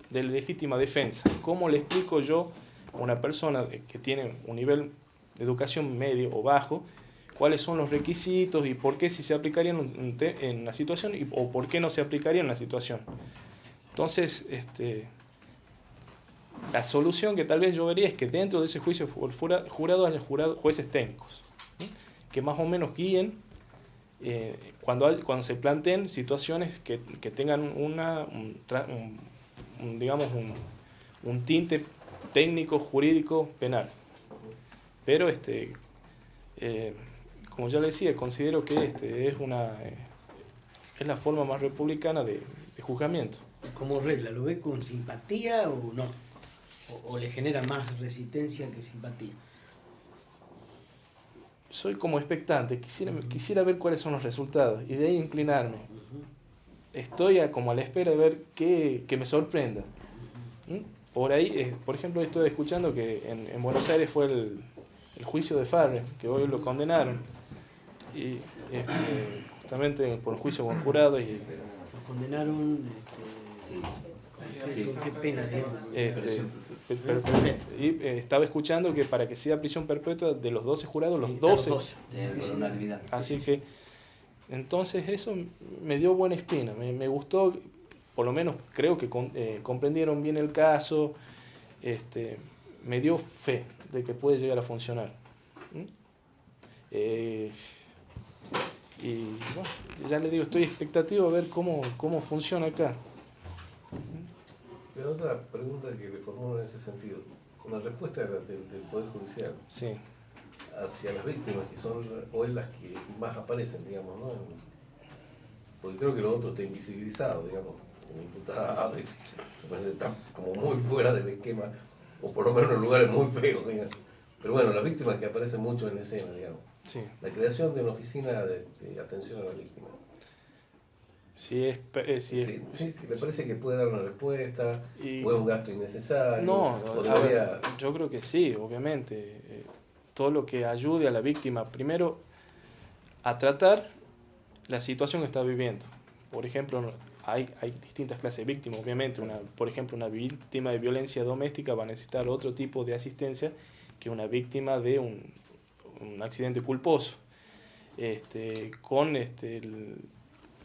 K: de legítima defensa, ¿cómo le explico yo a una persona que tiene un nivel de educación medio o bajo cuáles son los requisitos y por qué si se aplicarían en una situación o por qué no se aplicaría en una situación? Entonces, la solución que tal vez yo vería es que dentro de ese juicio jurado haya jueces técnicos, ¿sí? Que más o menos guíen cuando se planteen situaciones que tengan digamos un tinte técnico, jurídico, penal. Pero como ya le decía, considero que es la forma más republicana de juzgamiento.
A: ¿Y como regla, lo ve con simpatía o no? ¿O le genera más resistencia que simpatía?
K: Soy como expectante, quisiera ver cuáles son los resultados y de ahí inclinarme. Estoy como a la espera de ver que me sorprenda. Por ahí, por ejemplo, estoy escuchando que en Buenos Aires fue el juicio de Farre, que hoy lo condenaron, y justamente por un juicio con jurado. Y
A: lo condenaron con qué pena,
K: y estaba escuchando que para que sea prisión perpetua de los 12 jurados, los 12. Así que, entonces eso me dio buena espina, me gustó, por lo menos creo que comprendieron bien el caso, me dio fe de que puede llegar a funcionar. Y bueno, ya le digo, estoy expectativo a ver cómo funciona acá.
B: Pero otra pregunta que le formulo en ese sentido, con la respuesta del Poder Judicial
K: sí.
B: hacia las víctimas, que son hoy las que más aparecen, digamos, ¿no? Porque creo que lo otro está invisibilizado, digamos, como imputado, me parece que está como muy fuera del esquema, o por lo menos en lugares muy feos, digamos. Pero bueno, las víctimas que aparecen mucho en escena, digamos.
K: Sí.
B: La creación de una oficina de atención a la víctima.
K: Sí,
B: me parece que puede dar una respuesta, o es un gasto innecesario.
K: No, yo creo que sí, obviamente. Todo lo que ayude a la víctima, primero, a tratar la situación que está viviendo. Por ejemplo, hay distintas clases de víctimas, obviamente. Por ejemplo, una víctima de violencia doméstica va a necesitar otro tipo de asistencia que una víctima de un accidente culposo.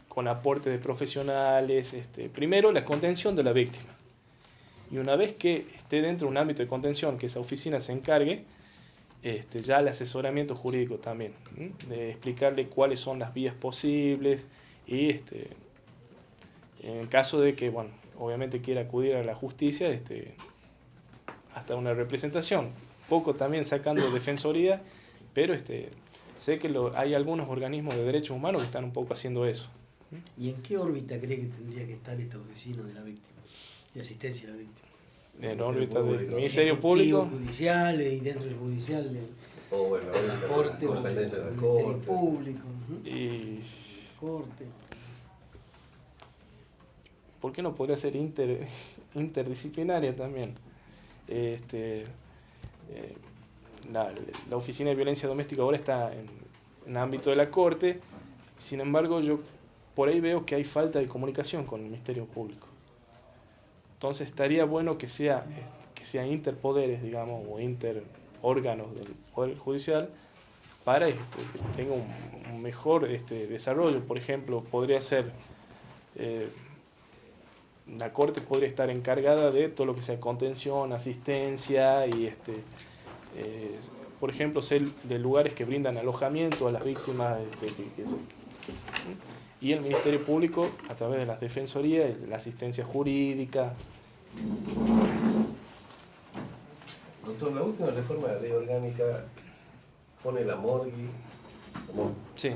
K: Con aporte de profesionales, primero la contención de la víctima. Y una vez que esté dentro de un ámbito de contención, que esa oficina se encargue, ya el asesoramiento jurídico también, de explicarle cuáles son las vías posibles y en caso de que, bueno, obviamente quiera acudir a la justicia, hasta una representación, poco también sacando defensoría, pero sé que hay algunos organismos de derechos humanos que están un poco haciendo eso.
A: ¿Y en qué órbita cree que tendría que estar esta oficina de la víctima, de asistencia a la víctima?
K: en órbita del
B: Público.
K: Ministerio
A: Ejecutivo,
K: Público.
A: judicial, y dentro del judicial,
B: O bueno,
A: la corte,
B: con
A: o el
B: tendencia de la
A: Ministerio
B: corte.
A: Público,
K: Y
A: corte.
K: ¿por qué no podría ser interdisciplinaria también? La Oficina de Violencia Doméstica ahora está en ámbito de la Corte, sin embargo yo por ahí veo que hay falta de comunicación con el Ministerio Público. Entonces estaría bueno que sea interpoderes, digamos, o interórganos del Poder Judicial para que tenga un mejor desarrollo. Por ejemplo, podría ser, la Corte podría estar encargada de todo lo que sea contención, asistencia y por ejemplo, ser de lugares que brindan alojamiento a las víctimas y el Ministerio Público a través de las defensorías, la asistencia jurídica.
B: Doctor, la última reforma de la ley orgánica pone la morgue como
K: Sí,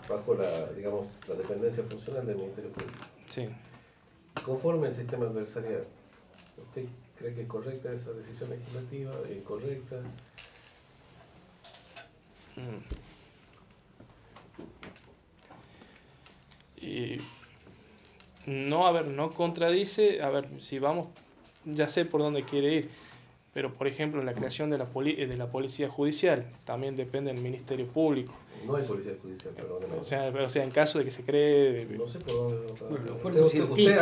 B: bajo la dependencia funcional del Ministerio Público.
K: sí.
B: Conforme el sistema adversarial, ¿usted cree que es correcta esa decisión legislativa? ¿Incorrecta?
K: Y no contradice, si vamos, ya sé por dónde quiere ir, pero por ejemplo la creación de la Policía Judicial también depende del Ministerio Público.
B: No hay policía judicial, perdóneme.
K: O sea, en caso de que se cree...
B: No sé por dónde...
A: Bueno, los cuerpos
K: científicos.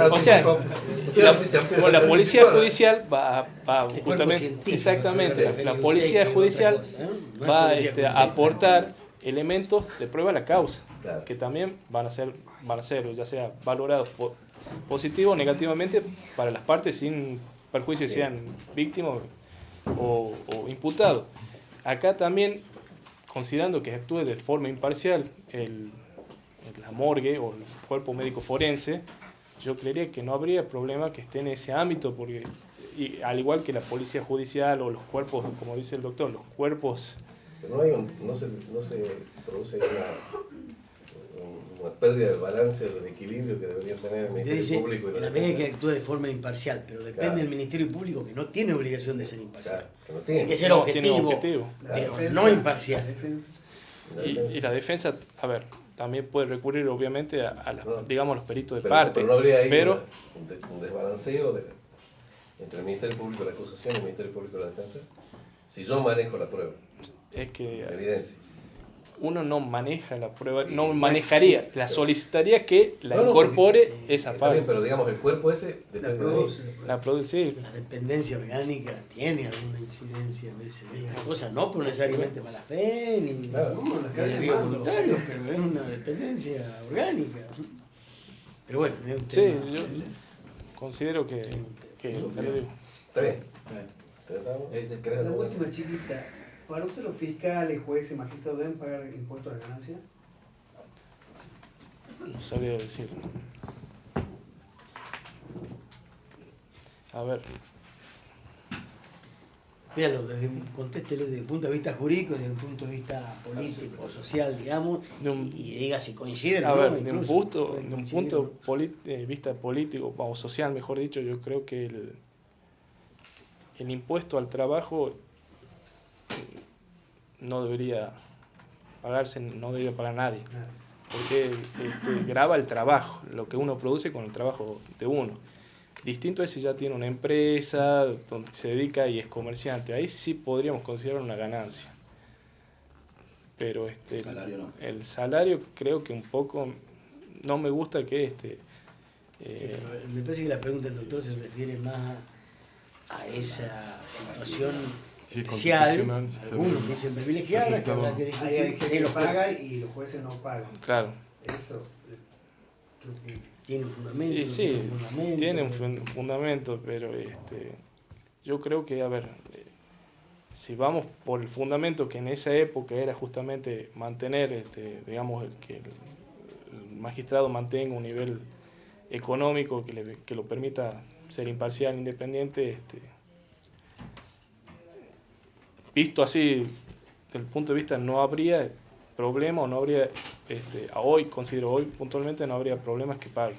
K: La Policía Judicial va
A: Este cuerpo
K: justamente...
A: científico,
K: Exactamente,
A: se refiere
K: la
A: a un
K: Policía
A: técnico,
K: Judicial
A: otra cosa, ¿eh? No es
K: va
A: policía
K: a
A: judicial.
K: aportar elementos de prueba a la causa,
B: Claro.
K: que también van a ser ya sea valorados positivo o negativamente para las partes sin perjuicio de sean víctimas o imputados. Acá también, considerando que actúe de forma imparcial la morgue o el cuerpo médico forense, yo creería que no habría problema que esté en ese ámbito, porque al igual que la policía judicial o los cuerpos, como dice el doctor, los cuerpos...
B: Pero no se produce una pérdida de balance o de equilibrio que debería tener el
A: Usted
B: Ministerio
A: dice,
B: Público.
A: en la medida que actúe de forma imparcial, pero depende
B: Claro.
A: del Ministerio Público, que no tiene obligación de ser imparcial.
B: Claro, que no tiene.
A: Tiene que ser
K: No, tiene
A: objetivo, pero
G: Defensa,
A: no imparcial.
K: Y la defensa, también puede recurrir obviamente a los peritos de
B: Pero
K: parte.
B: no habría ahí
K: pero
B: un desbalanceo entre el Ministerio Público de la acusación y el Ministerio Público de la defensa. Si yo manejo la prueba,
K: es que
B: la evidencia.
K: uno no maneja la prueba, no manejaría, la solicitaría que la
B: No,
K: incorpore
B: porque-
K: esa
B: Está bien,
K: parte.
B: pero digamos, el cuerpo ese depende de ahí.
K: La produce,
A: La dependencia orgánica tiene alguna incidencia a veces en estas cosas, no por necesariamente mala fe, ni
B: Claro.
A: ni desvío voluntario, pero es una dependencia orgánica. Pero bueno, es un
K: sí,
A: tema.
K: yo considero que ya le digo.
B: Está bien. ¿Tratamos? ¿Querés
G: La
B: algo?
G: última chiquita. ¿Para usted los fiscales, jueces, magistrados deben pagar impuestos a la ganancia?
K: No sabía decir. A ver,
A: Véalo, contéstele desde el punto de vista jurídico, desde el punto de vista político, social, digamos, y diga si coinciden
K: a
A: o no.
K: ver, de un
A: incluso,
K: punto,
A: pueden
K: de un
A: coincidir
K: punto
A: o no.
K: de vista político o social, mejor dicho, yo creo que el impuesto al trabajo no debería pagarse, no debería pagar nadie, porque grava el trabajo, lo que uno produce con el trabajo de uno. Distinto es si ya tiene una empresa donde se dedica y es comerciante, ahí sí podríamos considerar una ganancia. Pero
E: El salario no.
K: el salario creo que un poco no me gusta que
A: Sí, pero me parece que la pregunta del doctor se refiere más a esa situación
M: Sí,
A: especial,
M: constitucional,
A: algunos dicen privilegiada, que habrá que
G: Hay
A: discutir
G: gente
A: de
G: que
A: los
G: paga
A: jueces.
G: y los jueces no pagan.
K: claro.
G: Eso creo que
A: Tiene un fundamento,
K: Y
A: no
K: sí,
A: tiene un fundamento.
K: tiene un fundamento, pero yo creo que, si vamos por el fundamento que en esa época era justamente mantener, digamos, que el magistrado mantenga un nivel económico que lo permita ser imparcial, independiente, visto así, desde el punto de vista, no habría problema o no habría, considero hoy puntualmente, no habría problemas que paguen.